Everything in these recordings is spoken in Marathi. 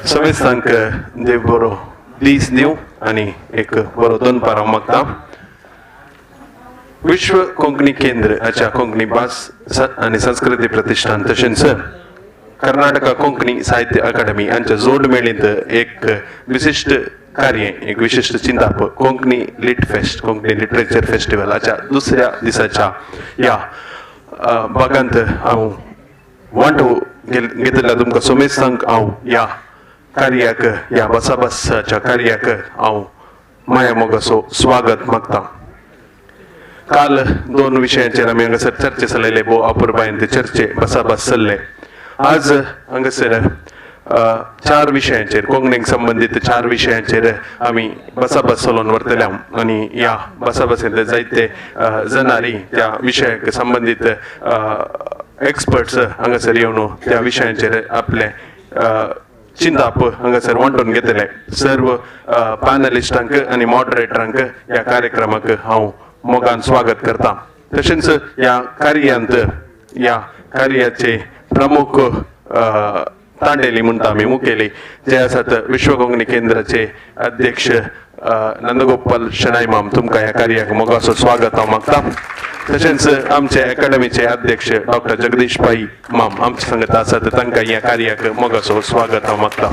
समेस्तांक देव बरो दीस दिव आणि एक बरो दोन पाराव मागता. विश्व कोंकणी केंद्र हाच्या कोंकणी भास आणि संस्कृती प्रतिष्ठान तशेंच कर्नाटका कोंकणी साहित्य अकादमी यांच्या जोड मेळीत एक विशिष्ट कार्य, एक विशिष्ट चिंताप Konkani lit fest, Konkani literature festival हाच्या दुसऱ्या दिसाच्या या भागांत हांव वांटो घेतला तुमकां सोमेस्तांक हांव या कार्याक, या बसाबसाच्या कार्याक हांव माया मोगाचो स्वागत मागता. काल दोन विशयांचेर आमी हांगासर चर्चे चलयले, भोव अपुरबायेन ते चर्चे बसाबस चल्ले. आज हांगासर चार विशयांचेर, कोंकणीक संबंधित चार विशयांचेर आमी बसाबस चलोवन व्हरतले आनी ह्या बसाबसेंत जायते जनारी त्या विशयाक संबंधित एक्सपर्ट्स हांगासर येवन त्या विशयांचेर आपले चिंताप हांगासर वांटून घेतले. सर्व पॅनलिस्टांक आनी मॉडरेटरांक ह्या कार्यक्रमाक हांव मोगान स्वागत करता. तशेंच ह्या कार्यांत, ह्या कार्याचे प्रमुख तांडेली म्हणटा आमी मुखेली जे आसात विश्व कोंकणी केंद्राचे अध्यक्ष नंदगोपाल शनाय माम, तुमकां ह्या कार्याक मोगाचो स्वागत हांव मागता. तशेंच आमचे अकादमीचे अध्यक्ष डॉक्टर जगदीश पाई माम आमचे सांगत आसात, तांकां ह्या कार्याक मोगाचो स्वागत हांव मागता.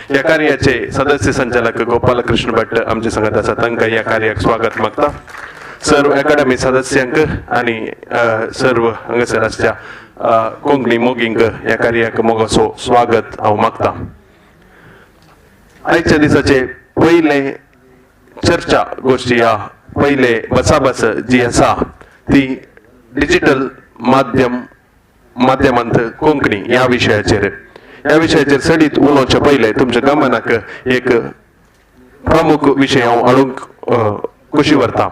ह्या कार्याचे सदस्य संचालक गोपालकृष्ण भट्ट आमचे सांगत आसात, तांकां ह्या कार्याक स्वागत मागता. सर्व अकादमी सदस्यांक आनी सर्व हांगासर आसच्या कोंकणी मोगींक ह्या कार्याक मोगाचो स्वागत हांव मागता. आयच्या दिसाचे पयले चर्चा गोष्टी, या पयले बसाबस जी आसा ती डिजिटल माध्यमांत कोंकणी ह्या विशयाचेर सडीत उलोवचे पयले तुमच्या गमनाक एक प्रमुख विशय हांव हाडूंक खुशी व्हरता.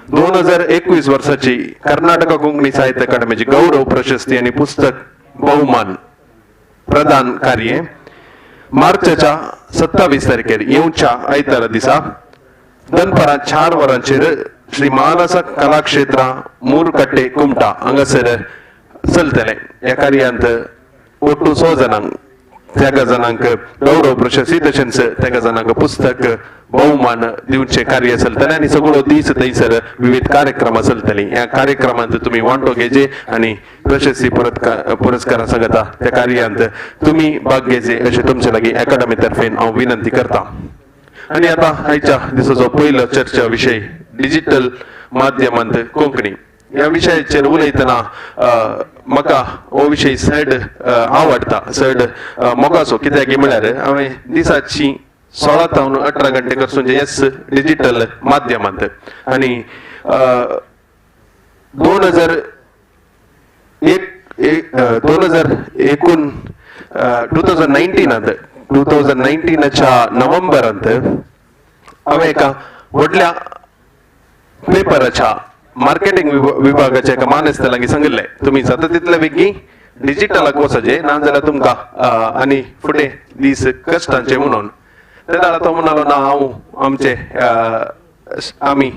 2021 वर्साची कर्नाटका कोंकणी साहित्य अकादमीची गौरव प्रशस्ती आणि पुस्तक बहुमान प्रदान कार्य मार्चच्या 27 तारखेर येवच्या आयतारा दिसा दनपारां 4 वरांचेर श्री मानस कलाक्षेत्र मूरकट्टे कुमटा हांगासर चलतले. ह्या कार्यांत ओटू 100 जणांक, त्या जणांक गौरव प्रशस्ती तशेंच त्या जणांक पुस्तक बहुमान दिवचे कार्य चलतले आनी सगळो दीस थंयसर विविध कार्यक्रम चलतली. ह्या कार्यक्रमांत तुमी वांटो घेवचे आनी प्रशस्ती पुरस्कारा सांगता त्या कार्यांत तुमी भाग घेवचे अशें तुमचे लागीं अकादमी तर्फेन हांव विनंती करता. आनी आतां आयच्या दिसाचो पयलो चर्चा विशय डिजिटल माध्यमांत कोंकणी. ह्या विशयाचेर उलयतना म्हाका हो विशय चड आवडटा, चड मोगाचो. कित्याक म्हळ्यार हांवें दिसाची 16 ते 18 घंटे करसून येस डिजिटल माध्यमांत आनी 2019च्या नोव्हेंबरांत हांवें एका व्हडल्या पेपराच्या मार्केटिंग विभागाच्या एका मानेस्ता लागीं सांगिल्लें, तुमी जाता तितले बेगीन डिजिटलाक वचचे, नाजाल्यार तुमकां आनी फुडें दीस कश्टांचे म्हणून. तेन्ना तो म्हणलो ना, आमी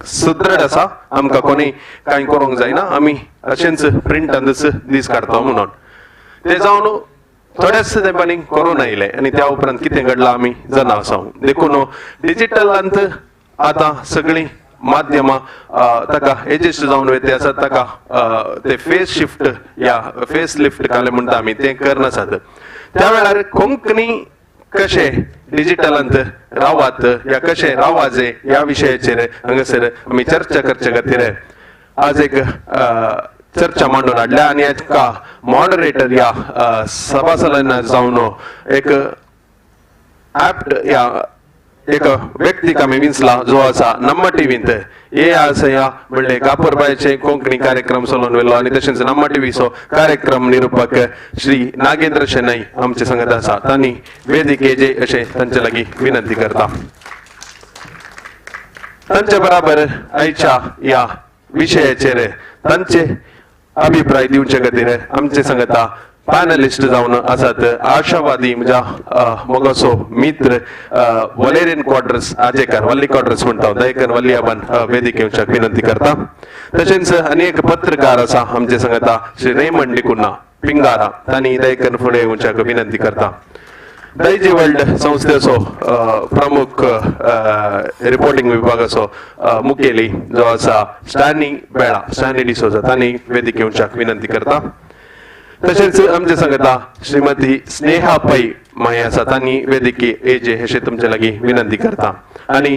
सुदृढ आसा, आमकां कोणी कांय करूंक जायना, आमी अशेंच प्रिंटांतच दीस काडटा म्हणून. ते जावन थोड्याच तेंपानी कोरोना येयले आनी त्या उपरांत कितें घडलां आमी जाणा आसा. देखून डिजिटलांत आतां सगळीं माध्यमां ताका एडजस्ट जावन वयते आसात, ताका ते फेस शिफ्ट या फेस लिफ्ट काले म्हणटा आमी तें करनासात. त्या वेळार कोंकणी कशे डिजिटलांत रावात या कशे रावाजे ह्या विशयाचेर हांगासर आमी चर्चा करचे खातीर आज एक चर्चा मांडून हाडल्या आनी हाका मॉडरेटर या सभासदांना जावन एक ऍप्ट या एक व्यक्तीक आमी विंचला जो आसा नम्मा टीव्हींत हे आसा म्हणले कापूरबायचे कोंकणी कार्यक्रम चलोवन व्हेलो आनी तशेंच नम्मा टीव्हीचो कार्यक्रम निरूपक श्री नागेंद्र शेनाई आमचे सांगत आसा. तांणी वेदिकेचे अशें तांचे लागीं विनंती करता. तांचे बराबर आयच्या ह्या विशयाचेर तांचे अभिप्राय दिवचे खातीर आमचे सांगता पॅनलिस्ट जावन आसात आशावादी म्हज्या मोगाचो मित्र वलेरियन क्वाड्रस आजेकार वल्ली क्वाड्रस म्हणटा दयकर वल्ली आबान वेदिके येवच्याक विनंती करता. तशेंच आनी एक पत्रकार आसा आमचे सांगता श्री रेमंड डिकुन्ना पिंगारा तांणी दयकर फुडें येवच्याक विनंती करता. दैजी वर्ल्ड संस्थेचो प्रमुख रिपोर्टिंग विभागाचो मुखेली जो आसा स्टॅनी डिसोजा तांणी वेदिके येवच्याक विनंती करता. तशेंच आमचे सांगता श्रीमती स्नेहा पै माय आसा तांणी वेदिके येचे अशें तुमचे लागीं विनंती करता. आनी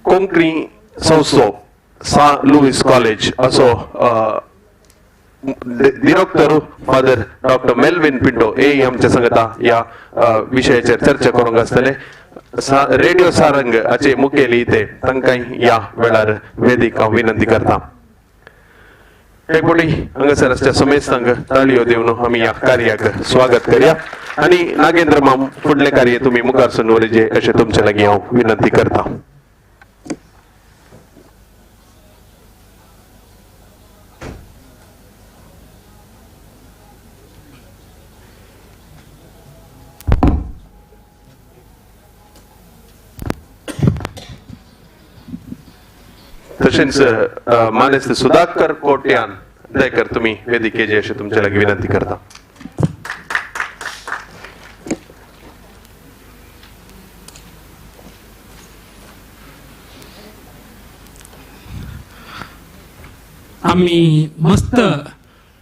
कोंकणी संस्थो सा लुईस कॉलेज असो director father doctor Melvin Pinto हे आमच्या सांगता या विशयाचेर चर्चा करूंक आसतले. रेडिओ सारंग हाचे मुखेली ते तांकांय या वेळार वेदीक हांव विनंती करता. एक फावटी हांगासर आसच्या समेस्तांक ताळयो दिवन आमी ह्या कार्याक स्वागत करया. आनी नागेंद्र माम फुडले कार्य तुमी मुखार सून व्हरचे अशें तुमचे लागीं हांव विनंती करता. तशेंच मानेस्त सुधाकर कोट्यान दयकर तुम्ही वेदिकेचे अशें तुमचे लागीं विनंती करता. आम्ही मस्त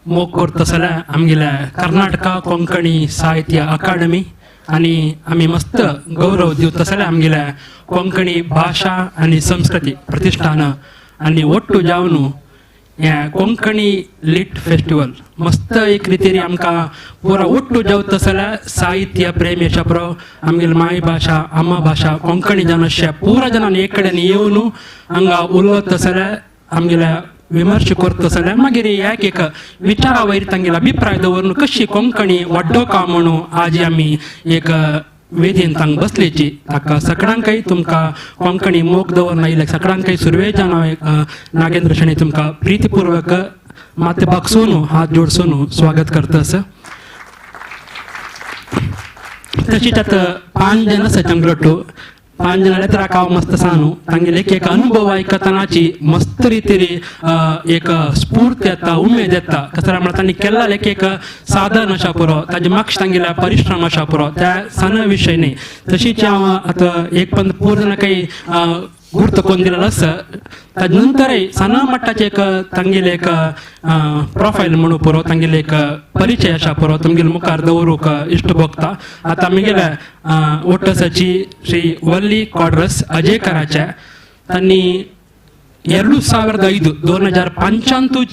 मोग करता जाल्यार आमगेल्या कर्नाटका कोंकणी साहित्य अकादमी आणि आम्ही मस्त गौरव दिवता जाल्यार आमगेल्या कोंकणी भाषा आणि संस्कृती प्रतिष्ठान आणि ओट्टू जावन ह्या कोंकणी लिट फेस्टिवल मस्त एक रितीन आमकां पुरा ओट्टू जावता जाल्यार साहित्य प्रेमी अशा पुरो आमगेली माय भाशा अम्मा भाशा कोंकणी जन अशा पुरा जनांनी एक कडेन येवन हांगा उलयता जाल्यार आमगेल्या विमर्श करता जाल्यार मागीर एक विचारा वयर तांगेलो अभिप्राय दवरून कशी कोंकणी वाडो का म्हणून आज आमी एक वेदीन तांक बसलेची ताका सगळ्यांकय तुमकां कोंकणी मोग दवरना आयल्या सगळ्यांकय सुरवेजान हांव नागेंद्र शेणी तुमकां प्रितीपूर्वक माथे बागसून हात जोडसून स्वागत करतास. तशीच आतां 5 जण आसा चंद्रटू 5 जण येता हांव मस्त सांगू तांगेले एक अनुभव आयकतनाची मस्त रितीन एक स्फूर्ती येता उमेद येता कसं म्हणटा तांणी केल्ला एक साधन अशा पुरो ताजे मागचे तांगेल्या परिश्रम अशा पुरो त्या सणा विशय न्ही. तशीच हांव आतां एक पण पूर्ण काही गुर्त करून दिलेलो आसा. ताजे नंतरय सना मट्टाचे एक तांगेले एक प्रोफायल म्हणून पुरो तांगेले एक परिचय अशा पुरो तुमगेले मुखार दवरूंक इश्ट भोगता. आतां आमगेल्या ओटसाची श्री वल्ली क्वाड्रस अजेकाराच्या तांणी 2005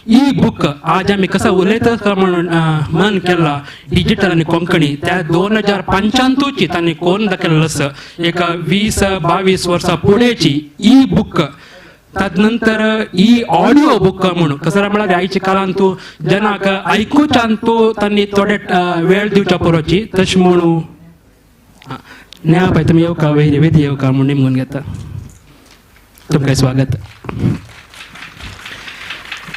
ई बुक आज आम्ही कसा उलयता म्हणून मन केला डिजिटल आणि कोंकणी त्या 2005 तांणी कोण दाखयलेलो आसा एक 20-22 वर्सां पुढेची ई बुक. तदनंतर ई ऑडिओ बुक म्हणून कसं म्हळ्यार आयच्या काळान तूं जनाक आयकुच्यान तूं तांणी थोडे वेळ दिवच्या पुरोची तशें म्हणून न्या पळय तुमी येवका वेदी येवका म्हणून निमून घेता. तुमकां स्वागत.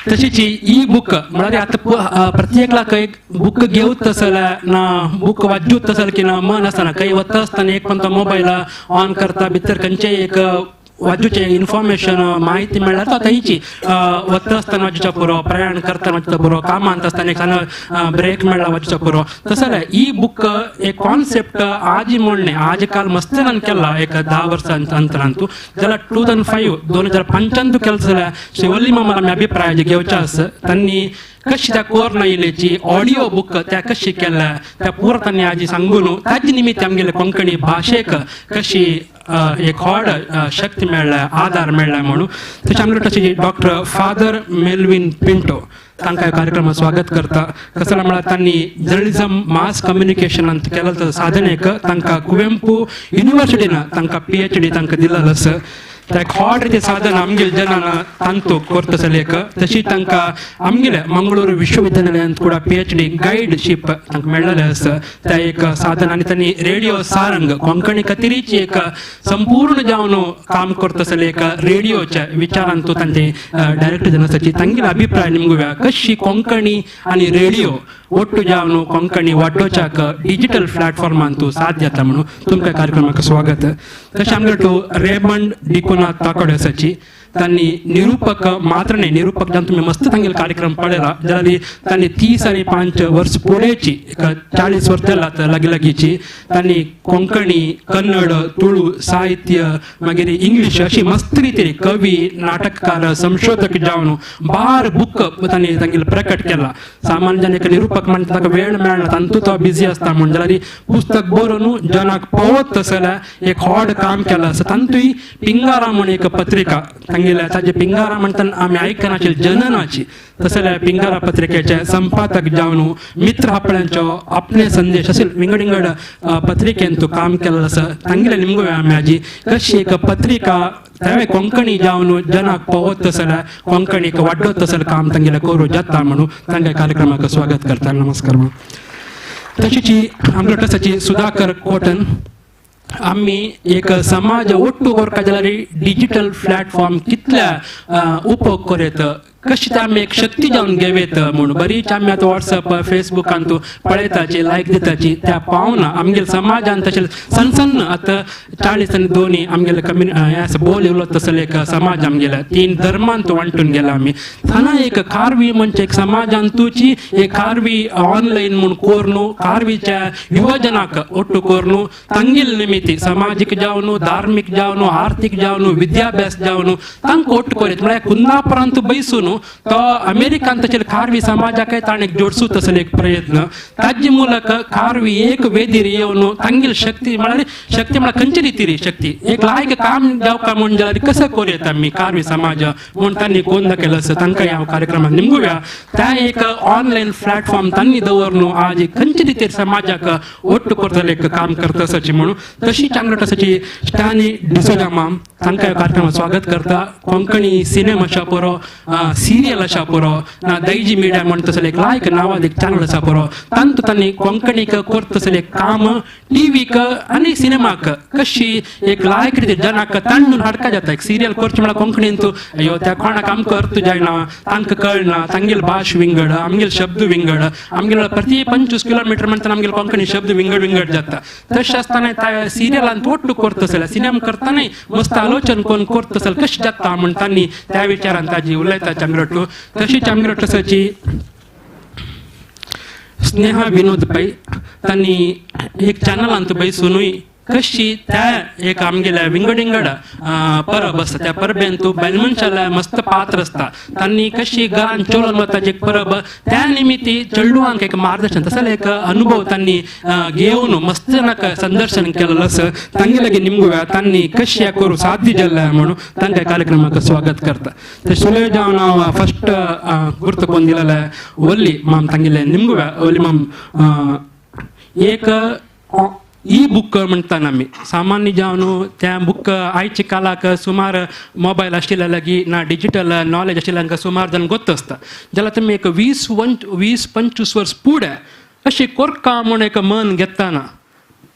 तशीच ई बुक म्हळ्यार आतां प्रत्येकाक एक बुक घेवत जाल्यार ना बुक वाजूत जाल्यार की ना मन आसतना खंय वता आसतना एक पण तो मोबायल ऑन करता भितर खंयचेय एक वाजूचे इन्फॉर्मेशन माहिती मेळ्ळ्यार तो थंयची वता आसतना वाजूच्या पुरो प्रयाण करतना वाजूच्या पुरो कामांत आसतना एक ब्रेक मेळ्ळा वाजूच्या पुरो. तसो जाल्यार ई बुक एक कॉन्सेप्ट आज म्हणणे आज काल मस्तनान केला एक 10 वर्सां अंतरांतू जाल्यार 2005 केलं जाल्यार श्री वल्ली मामाला आमी अभिप्राय जे घेवचे आसा तांणी कशी त्या कोर नायलेची ऑडिओ बुक त्या कशी केल्या त्या पुरो तांणी आज सांगून ताजे निमित्त आमगेले कोंकणी भाशेक कशी एक व्हड शक्ती मेळ्ळ्या आधार मेळ्ळ्या म्हणून. तशें आमगे तशी डॉक्टर फादर मेल्विन पिंटो तांकां कार्यक्रमात स्वागत करता. कसं म्हळ्यार तांणी जर्नलिझम मास कम्युनिकेशनांत केलें साधनेक तांकां कुवेंपू युनिवर्सिटीन तांकां PhD तांकां दिलेलो आसा. त्या एक हॉट रिती साधन आमगेल जनांना तांतू करतसलेक तशी तांकां आमगेल्या मंगळूर विश्वविद्यालयांत कुडा PhD गायडशीप तांकां मेळ्ळलें आसा त्या एक साधन आनी तांणी रेडिओ सारंग कोंकणी खातीरची एक संपूर्ण जावन काम करतसले एक रेडिओच्या विचारांतू तांचे डायरेक्टर जन आसाची तांगेलो अभिप्राय निमगुव्या कशी कोंकणी आनी रेडिओ ಒಟ್ಟು ಜಾವನು ಕೊಂಕಣಿ वाडोवच्याक डिजिटल प्लॅटफॉर्मांतू साथ जाता म्हणून तुमकां कार्यक्रमाक स्वागत तशें आमगेलो रेमंड डिकोनाथ ताकोडे आसाची तांणी निरूपक मात्र न्ही निरूपक जावन तुमी मस्त तांगेलो कार्यक्रम पळयला जाल्यार तांणी 30 आनी 5 वर्स फुडेंची 40 वर्स जालात लागीं तांणी कोंकणी कन्नड तुळू साहित्य मागीर इंग्लीश अशी मस्त रितीन कवी नाटककार संशोधक जावन 12 बुक तांणी तांगेलो प्रकट केला सामान्यान एक निरूपक म्हणटा ताका वेळ मेळना तांतू तो बिजी आसता म्हण जाल्यार पुस्तक बरोवन जनाक पळोवत तसल्या एक व्हड काम केलां आसा तांतूय पिंगारा म्हण एक पत्रिका तांगेल्या ताजे पिंगारा म्हणटा आमी आयकनाची जननाची तसल्या पिंगारा पत्रिकेचे संपादक जावन मित्र आपल्यांचो आपले संदेश असेल विंगड विंगड पत्रिकेन तूं काम केलें आसा तांगेल्या निमगुव्या आमी हाजी कशी एक पत्रिका त्यावेळी कोंकणी जावन जनाक पळोवत तसल्या कोंकणीक वाडोवत तसलें काम तांगेलें करूं जाता म्हणून तांच्या कार्यक्रमाक स्वागत करता नमस्कार तशीची आमच्या टसाची सुधाकर कोटन आम्ही एक समाज ओट्टू करता जाल्यार डिजिटल प्लॅटफॉर्म कितल्या उपयोग करीत कशी आमी एक शक्ती जावन घेवेत म्हणून बरीच आमी आतां व्हॉट्सअप फेसबुकान तूं पळयताची लायक दिताची त्या पावना आमगेल्या समाजान तशें सन्न सन्न आतां 40 आनी 2 आमगेले कम्युनिटी बोल उलत तसले एक समाज आमगेल्या 3 धर्मांत वांटून गेला आमी थाना एक खारवी म्हणजे एक समाजान तुची एक खारवी ऑनलायन म्हूण कोर न्हू खारवीच्या युवजनाक ओट्टू कोर न्हू तांगेल निमित्ती सामाजीक जावन धार्मीक जावन आर्थीक जावन विद्याभ्यास जावन तांकां ओट्टू करीत म्हळ्यार कुंदापुरांत बैसून तो अमेरिकान तशें खारवी समाजाक ताणें जोडसूं तसले एक प्रयत्न ताजे मूलक खारवी एक वेदीर येवन तांगेली शक्ती म्हळ्यार खंयचे रितीरी शक्ती एक लायक काम जावका म्हण जाल्यार कसं करूं आमी खारवी समाज म्हूण तांणी कोण दाखयलो आसा तांकां ह्या कार्यक्रमाक निमगुव्या त्या एक ऑनलायन प्लॅटफॉर्म तांणी दवरून आज खंयचे रितीर समाजाक ओट्टू करतले एक काम करता आसाची म्हणून तशीच आमकां आसाची स्टानी डिसोजा माम तांकां ह्या कार्यक्रमाक स्वागत करता कोंकणी सिनेमा आसा पुरो सिरियल आसा पुरो ना दैजी मिडिया म्हणटा तसले एक लायक नांवान एक चॅनल आसा पुरो तांतू तांणी कोंकणीक करता तसले काम टीव्हीक आनी सिनेमाक कशी एक लायक रितीन जनाक तांडून हाडका जाता एक सिरियल करची म्हळ्यार कोंकणीन तूं अयो त्या कोणाक आमकां अर्थ जायना तांकां कळना तांगेल भाश विंगड आमगेल शब्द विंगड आमगेलो प्रति 25 किलोमिटर म्हणटा आमगेलो कोंकणी शब्द विंगड विंगड जाता तशें आसतना त्या सिरियलान ओट्टू करता तसले सिनेमा करतना मस्त आलोचन कोण करता तसले कशें जाता म्हण तांणी त्या विचारान ताजी उलयता चांगरटू तशीच आमगेलो तसाची स्नेहा विनोद पै तांणी एक चॅनलांत बैसूनूय कशी त्या एक आमगेल्या विंगड विंगड परब आसता त्या परबेन तूं बायल मनशाल्या मस्त पात्र आसता तांणी कशी घरान चलोवन वताची एक परब त्या निमित्ती चेडवांक एक मार्गदर्शन तसले एक अनुभव तांणी घेवन मस्त जनाक संदर्शन केलेलो आसा तांगे लागीं निमगुव्या तांणी कशी हें करूं साध्य जाल्लें म्हणून तांच्या कार्यक्रमाक स्वागत करता ते सुलय जावन हांव फस्ट गुर्त कोण दिलेले वल्ली माम तांगेले निमगुव्या वल्ली माम एक ई बुक म्हणटात आमी सामान्य जावन त्या बुक आयच्या काळाक सुमार मोबायल आशिल्ल्या लागीं ना डिजिटल नॉलेज आशिल्ल्यांक सुमार जाण गोत्त आसता जाल्यार तुमी एक 20-25 वर्स फुडें अशें करका म्हूण एक मन घेतना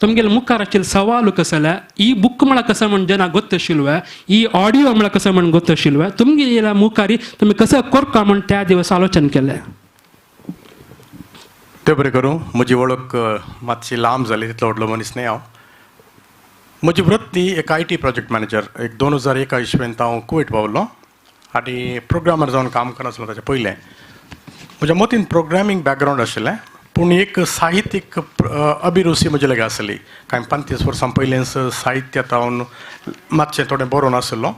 तुमगेले मुखार आशिल्ले सवाल कसो जाल्यार ई बुक म्हळ्यार कसो म्हण जेन्ना गोत्त आशिल्लो ई ऑडियो म्हळ्यार कसो म्हण गोत्त आशिल्लो तुमगे येयल्या मुखारी तुमी कसो करका म्हण त्या दिवस आलोचन केलें ते बरें करूं म्हजी वळख मातशी लांब जाली तितलो व्हडलो मनीस न्ही हांव म्हजी वृत्ती एक IT प्रोजेक्ट मॅनेजर एक 2001 इसवेंत हांव कुवेट पावलो आनी प्रोग्रामर जावन काम करनासलो ताचे पयलें म्हज्या मतीन प्रोग्रामींग बॅकग्रावंड आशिल्लें पूण एक साहित्यीक अभिरुची म्हजे लागीं आसली कांय 35 वर्सां पयलींच साहित्यांत हांव मातशें थोडें बरोवन आसलो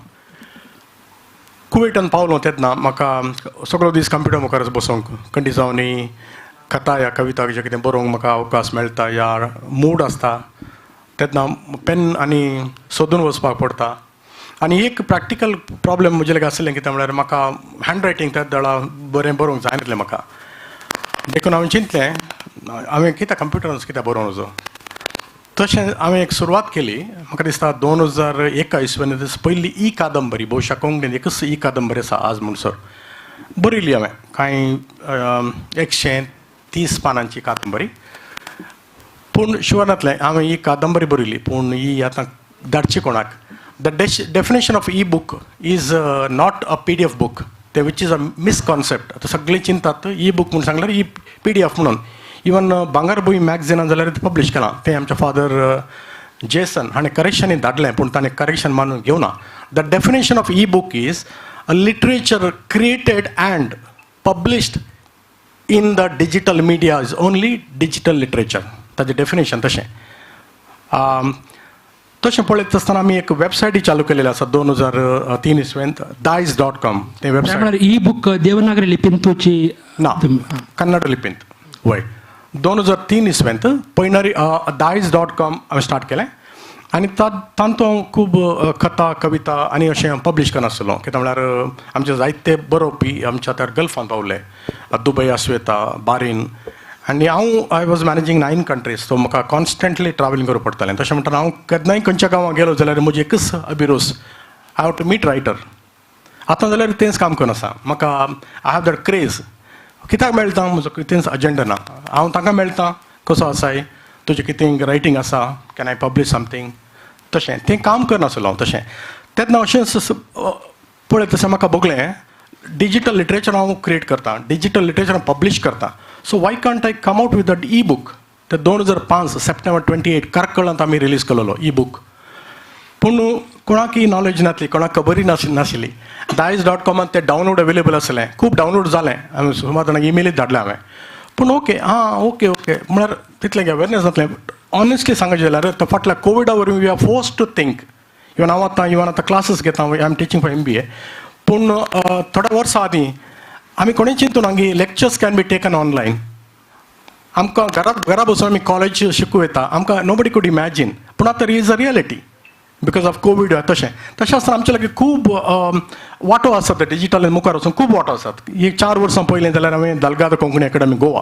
कुवेटान पावलो तेन्ना म्हाका सगळो दीस कंप्युटर मुखार बसोंक खंडी जावनी कथा या कविता जे कितें बरोवंक म्हाका अवकाश मेळटा या मूड आसता तेन्ना पेन आनी सोदून वचपाक पडटा आनी एक प्रॅक्टिकल प्रॉब्लेम म्हजे लागीं आसलें कितें म्हळ्यार म्हाका हँड रायटींग त्या दळा बरें बरोवंक जायनासलें म्हाका देखून हांवें चिंतलें हांवें कित्याक कंप्युटरान कित्याक बरोवन वचो तशें हांवें एक सुरवात केली म्हाका दिसता 2021 पयली ई कादंबरी भोवशा कोंकणीन एकच ई कादंबरी आसा आज म्हणसर बरयली हांवें कांय 130 पानांची कादंबरी पूण शिवनांतलें हांवें ही कादंबरी बरयली पूण ही आतां धाडची कोणाक the definition of ebook is not a PDF book ते विच इज अ मिसकॉन्सेप्ट आतां सगळीं चिंतात ई बूक म्हणून सांगल्यार ई PDF म्हणून इवन भांगरभूंय मॅगझिनान जाल्यार पब्लीश केलां तें आमच्या फादर जेसन हाणें करेक्शनी धाडलें पूण ताणें करेक्शन मानून घेवना the definition of ebook is a literature created and published in the digital media is only digital literature ताजें डेफिनेशन तशें तशें पळयत आसतना आमी एक वेबसायटी चालू केलेली आसा 2003 dice.com तें वेबसायट ई बुक देवनागरी लिपीन तुची ना कन्नड लिपींत वय 2003 पयनारी dice.com हांवें स्टार्ट केलें आनी तातूंत खूब कथा कविता आनी अशें पब्लीश करनासलो कित्याक म्हळ्यार आमचे जायते बरोवपी आमच्या त्या गल्फान पावले दुबय आस्वेता बारीन आनी I was managing 9 countries so म्हाका कॉन्स्टंटली ट्रॅव्हलिंग करप पडटालें तशें म्हणटाना हांव केन्नाय खंयच्या गांवांत गेलो जाल्यार म्हजी एकच अभिरूस I have to meet writer आतां जाल्यार तेंच काम करून आसा म्हाका आय हॅव दॅट क्रेज कित्याक मेळटा म्हजो कितेंच अजेंडा ना हांव तांकां मेळटा कसो आसाय तुजें कितें रायटींग आसा कॅन आय पब्लीश समथींग तशें तें काम करनासलो हांव तशें तेन्ना अशें पळयत तशें म्हाका भोगलें डिजिटल लिटरेचर हांव क्रिएट करता डिजिटल लिटरेचर पब्लीश करता so Y can't I come out with that E book ते 2005 सप्टेंबर 28 कारकळांत आमी रिलीज केलेलो ई बूक पूण कोणाकय नॉलेज नासली कोणाक खबरी नाशिल्ली dice.com ते डावनलोड अवेलेबल आसलें खूब डावनलोड जालें हांवें सुमार जाणांक ईमेलीच धाडलें हांवें पूण ओके म्हळ्यार तितलें अवेरनेस जातलें ऑनेस्टली सांगचें जाल्यार तो फाटल्या कोविडा वरवीं we are forced to think even हांव आतां क्लासीस घेता I am teaching for MBA पूण थोड्या वर्सां आदीं आमी कोणें चिंतून आमगे lectures can be taken online आमकां घरा बसून आमी कॉलेज शिकूं येता आमकां नोबडी कूड इमॅजीन पूण आतां is a reality because of Covid तशें आसतना आमचे लागीं खूब वांटो आसात डिजिटल मुखार वचून खूब वांटो आसात ही 4 वर्सां पयलीं जाल्यार हांवें दलगाद कोंकणी अकॅडमी गोवा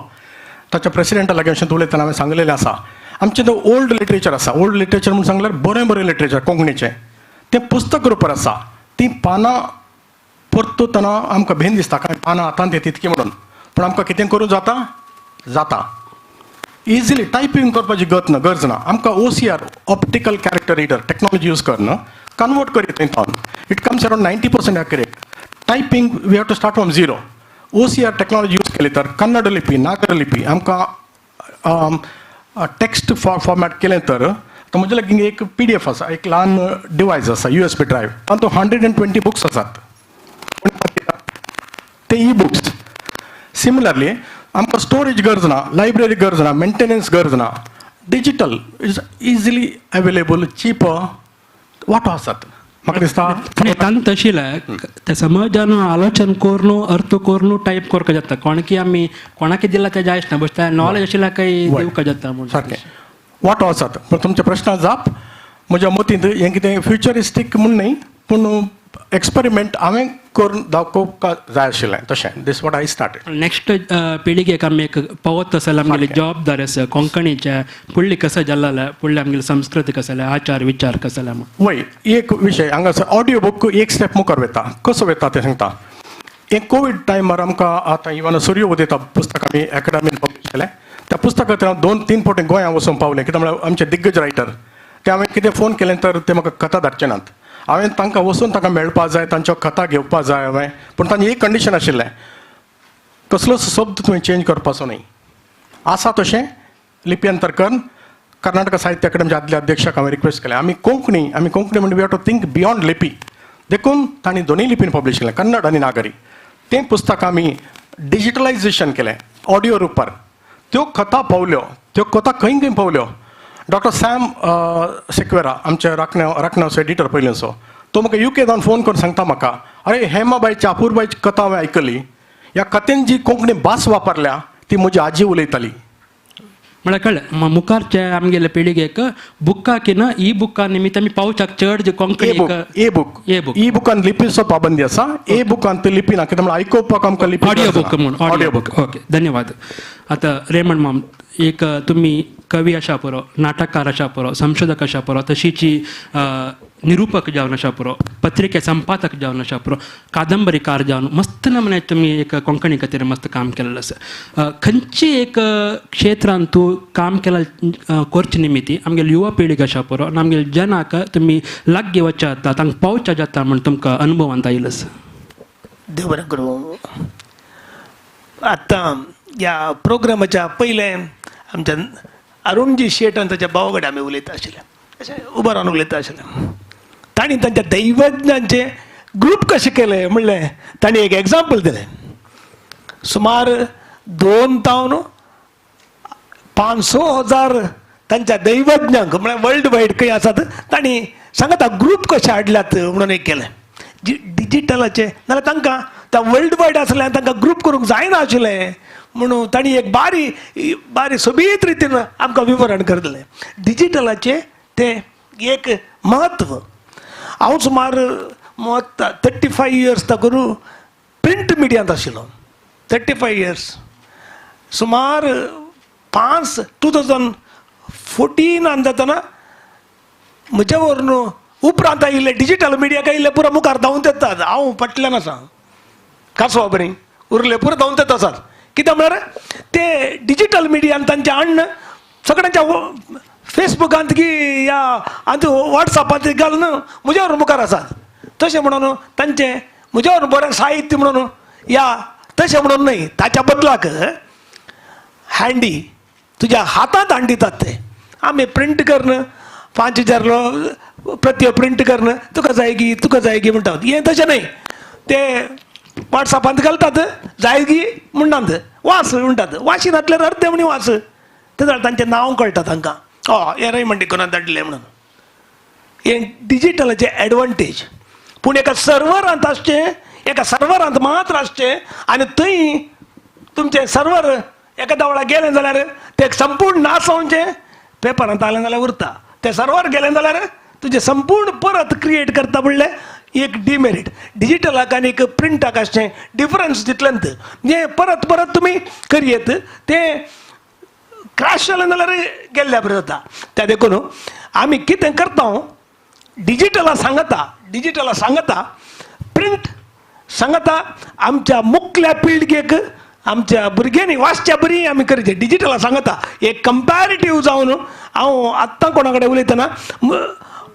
ताच्या प्रेसिडेंटा लागीं अशें उलयतना हांवें सांगलेलें आसा आमचें तें ओल्ड लिटरेचर आसा ओल्ड लिटरेचर म्हणून सांगल्यार बरें लिटरेचर कोंकणीचें तें पुस्तक रुपार आसा तीं पानां परतूतना आमकां भेन दिसता काय पानां आतां तें तितकी म्हणून पूण आमकां कितें करूं जाता इजिली टायपींग करपाची गरज ना आमकां OCR optical character reader technology use करना कन्वर्ट करीत तातूंत it comes around 90% accurate typing we have to start from zero OCR technology use केली तर कन्नड लिपी नागर लिपी आमकां टेक्स्ट फॉर्मॅट केलें तर म्हजे लागीं एक PDF आसा एक ल्हान डिवायस आसा USB ड्रायव्ह तातूंत 120 बुक्स आसात ते ई बुक्स सिमिलरली आमकां स्टोरेज गरज ना लायब्ररी गरज ना मेंटेनन्स गरज ना digital is easily available cheap वांटो आसात म्हाका दिसता तांत तशिलें ते समाजान आलोचन करून अर्थ करून टायप करपाक जाता कोणाकी दिला तें जायच ना बट नॉलेज आशिल्ल्या काही दिवपाक जाता सारकें वांटो आसात पूण तुमच्या प्रश्नाक जाप म्हज्या मतींत हें कितें फ्युचरिस्टीक म्हूण न्ही पूण एक्सपेरिमेंट हांवें करून दाखोवपाक जाय आशिल्लें तशें दीस वॉट आय स्टार्टेड नेक्स्ट पिळगेक आमी एक पावत आसल्यार आमगेली जबाबदारी आसा कोंकणीच्या फुडली कसं जाल्लें फुडली आमगेली संस्कृती कसं आचार विचार कसं वय एक विशय हांगासर ऑडियो बूक एक स्टेप मुखार वता कसो वता तें सांगता एक कोवीड टायमार आमकां आतां इवन सूर्य उदयता पुस्तक आमी अकॅडमीन पब्लीश केलें त्या पुस्तकांत हांव 2-3 फावटी गोंयांत वचून पावलें कित्याक म्हळ्यार आमचे दिग्गज रायटर ते हांवें कितें फोन केलें तर ते म्हाका कथा धाडचे नात हांवें तांकां वचून तांकां मेळपा जाय तांच्यो कथा घेवपा जाय हांवें पूण तांचें एक कंडिशन आशिल्लें कसलोच शब्द तुवें चेंज करपाचो न्ही आसा तशें लिप्यांतर कर कर्नाटक साहित्य अकादमीच्या आदल्या अध्यक्षाक हांवें रिक्वेस्ट केलें आमी कोंकणी म्हणजे we have to think beyond लिपी देखून तांणी दोनूय लिपीन पब्लीश केलें कन्नड आनी नागरी तें पुस्तक आमी डिजिटलायजेशन केलें ऑडियो रुपार त्यो कथा पावल्यो त्यो कथा खंय खंय पावल्यो डॉक्टर सॅम सेक्वेरा आमचे राखणेवचो एडिटर पयलींचो तो म्हाका UK जावन फोन करून सांगता म्हाका अरे हेमाबाईची अपूर्बाईची कथा हांवें आयकली ह्या कथेन जी कोंकणी भास वापरल्या ती म्हजी आजी उलयताली म्हळ्यार कळ्ळें मुखारचे आमगेले पिळगेक बुकाक ई बुका निमित्त आमी पावच्याक चड जे कोंकणी ई बुकान लिपीचो पाबंदी आसा ए बुकांत लिपी ना कित्याक आयकोवपाक आमकां लिपी ऑडियो बुक ओके धन्यवाद आतां रेमंड माम एक तुम्ही कवी अशा पुरो नाटककार अशा पुरो संशोधक अशा पुरो तशीची निरूपक जावन अशा पुरो पत्रिके संपादक जावन अशा पुरो कादंबरीकार जावन मस्त नमने तुम्ही एक कोंकणी खातीर मस्त काम केलेलं आसा खंयची एक क्षेत्रांत तूं काम केला करचे निमित्ती आमगे युवा पिढीक अशा पुरो आनी आमगे जनाक तुमी लागीं वचचे जाता तांकां पावचे जाता म्हण तुमकां अनुभवांत आयिल्लो आसा देव बरें करूं. आत्तां ह्या प्रोग्रामाच्या पयले आमच्या अरुणजी शेट आनी ताच्या भावा कडेन आमी उलयता आशिल्ले अशें उबो रावन उलयता आशिल्ले. तांणी तांच्या दैवज्ञांचे ग्रूप कशे केले म्हणलें तांणी एक एग्जाम्पल दिलें. सुमार 2 तावन 500,000 तांच्या दैवज्ञांक म्हळ्यार वर्ल्ड वायड खंय आसात तांणी सांगात ग्रूप कशे हाडल्यात म्हणून एक केलें डिजिटलाचे. नाल्यार तांकां त्या वर्ल्ड वायड आसल्यान तांकां ग्रूप करूंक जायना आशिल्लें म्हणून तांणी एक बारी सोबीत रितीन आमकां विवरण करतलें डिजिटलाचे ते एक म्हत्व. हांव सुमार 35 इयर्स करून प्रिंट मिडियांत आशिल्लो. 35 इयर्स सुमार 2014 जातना म्हजे व्हरून उपरांत आयिल्ले डिजिटल मिडियाक आयिल्ले पुरो मुखार धांवून येतात. हांव फाटल्यान आसा कासवा बरी उरले पुरो धांवून येता आसात. कित्याक म्हळ्यार ते डिजिटल मिडियान तांचे अण्ण सगळ्यांच्या फेसबुकांत की या आनी वॉट्सॅपांत घालून म्हज्या व्हरून मुखार आसात. तशें म्हणून तांचे म्हज्या व्हरून बरें साहित्य म्हणून या तशें म्हणून न्हय ताच्या बदलाक हँडी तुज्या हातांत हाड दितात ते आमी प्रिंट करून 5,000 प्रत्यो प्रिंट करून तुका जाय गी म्हणटात. हें तशें न्हय ते वॉट्सॅपांत घालतात जाय गी म्हणटात वास म्हणटात वाशिनातल्यार अर्दे म्हणी वास ते तांचें नांव कळटा तांकां हें म्हणटी कोणाक धाडलें म्हणून. हें डिजिटलाचें एडवांटेज. पूण एका सर्वरांत आसचें एका सर्वरांत मात्र आसचें आनी थंय तुमचें सर्वर एखाद्या वेळा गेलें जाल्यार तें संपूर्ण नासोवचें पेपरांत आलें जाल्यार उरता. तें सर्वर गेलें जाल्यार तुजें संपूर्ण परत क्रिएट करता म्हणलें एक डिमेरिट. डिजिटलाक आनी प्रिंटाक आसचें डिफरन्स तितलेंत म्हणजे परत परत तुमी करियेत तें क्रॅश जालें जाल्यार गेल्ल्या बरें जाता. त्या देखून आमी कितें करता डिजिटला सांगता प्रिंट सांगता आमच्या मुखल्या पिळगेक आमच्या भुरग्यांनी वाचच्या बरी आमी करचें. डिजिटला सांगता एक कंपॅरिटीव जावन हांव आत्तां कोणा कडेन उलयतना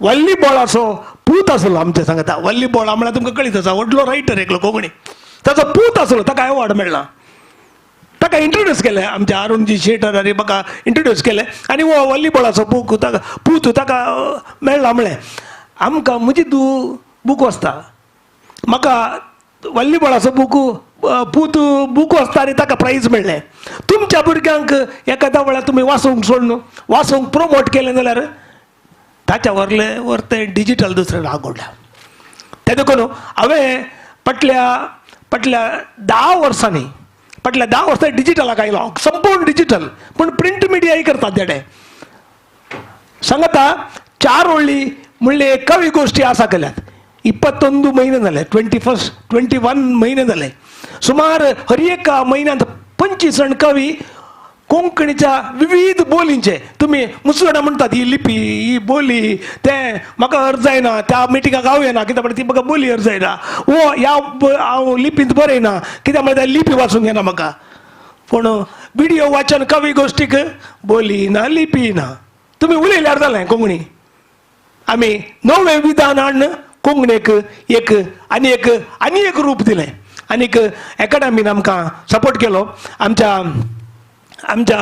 वॉलीबॉलाचो पूत आसलो आमचे सांगता. वॉलीबॉल म्हळ्यार तुमकां कळीत आसा व्हडलो रायटर एकलो कोंकणी ताचो पूत आसलो ताका अवॉर्ड मेळ्ळा. ताका इंट्रोड्यूस केलें आमच्या अरुणजी शेटरांनी म्हाका इंट्रोड्यूस केलें आनी हो वॉलीबॉलाचो पूत ताका मेळ्ळा. म्हणलें आमकां म्हजी बूक वाचता म्हाका वॉलीबॉलाचो पूत बूक वाचता आनी ताका प्रायज मेळ्ळें. तुमच्या भुरग्यांक एखाद्या वेळार तुमी वाचूंक प्रोमोट केलें जाल्यार ताच्या व्हरते डिजिटल दुसरें आगोडल्या. ते देखून हांवें फाटल्या 10 वर्सांनी डिजिटलाक आयलो संपूर्ण डिजिटल पूण प्रिंट मिडियाय करतात देडे. सांगता 4 व्हडली म्हणले कवी गोश्टी आसा केल्यात 21 म्हयने जाले 21 म्हयने जाले. सुमार हर एका म्हयन्यांत 25 जाण कवी कोंकणीच्या विविध बोलींचे तुमी मुसळा म्हणटात ही लिपी ही बोली तें म्हाका अर्थ जायना त्या मिटिंगाक हांव येना कित्याक म्हळ्यार ती म्हाका बोली अर्थ जायना वो ह्या हांव लिपींत बरयना कित्याक म्हळ्यार त्या लिपी वाचूंक येना म्हाका. पूण व्हिडिओ वाचन कवी गोश्टीक बोली ना लिपी ना तुमी उलयल्यार जालें कोंकणी. आमी नवें विधान हाडून कोंकणीक आनी एक रूप दिलें. आनीक एकाडेमीन आमकां सपोर्ट केलो. आमच्या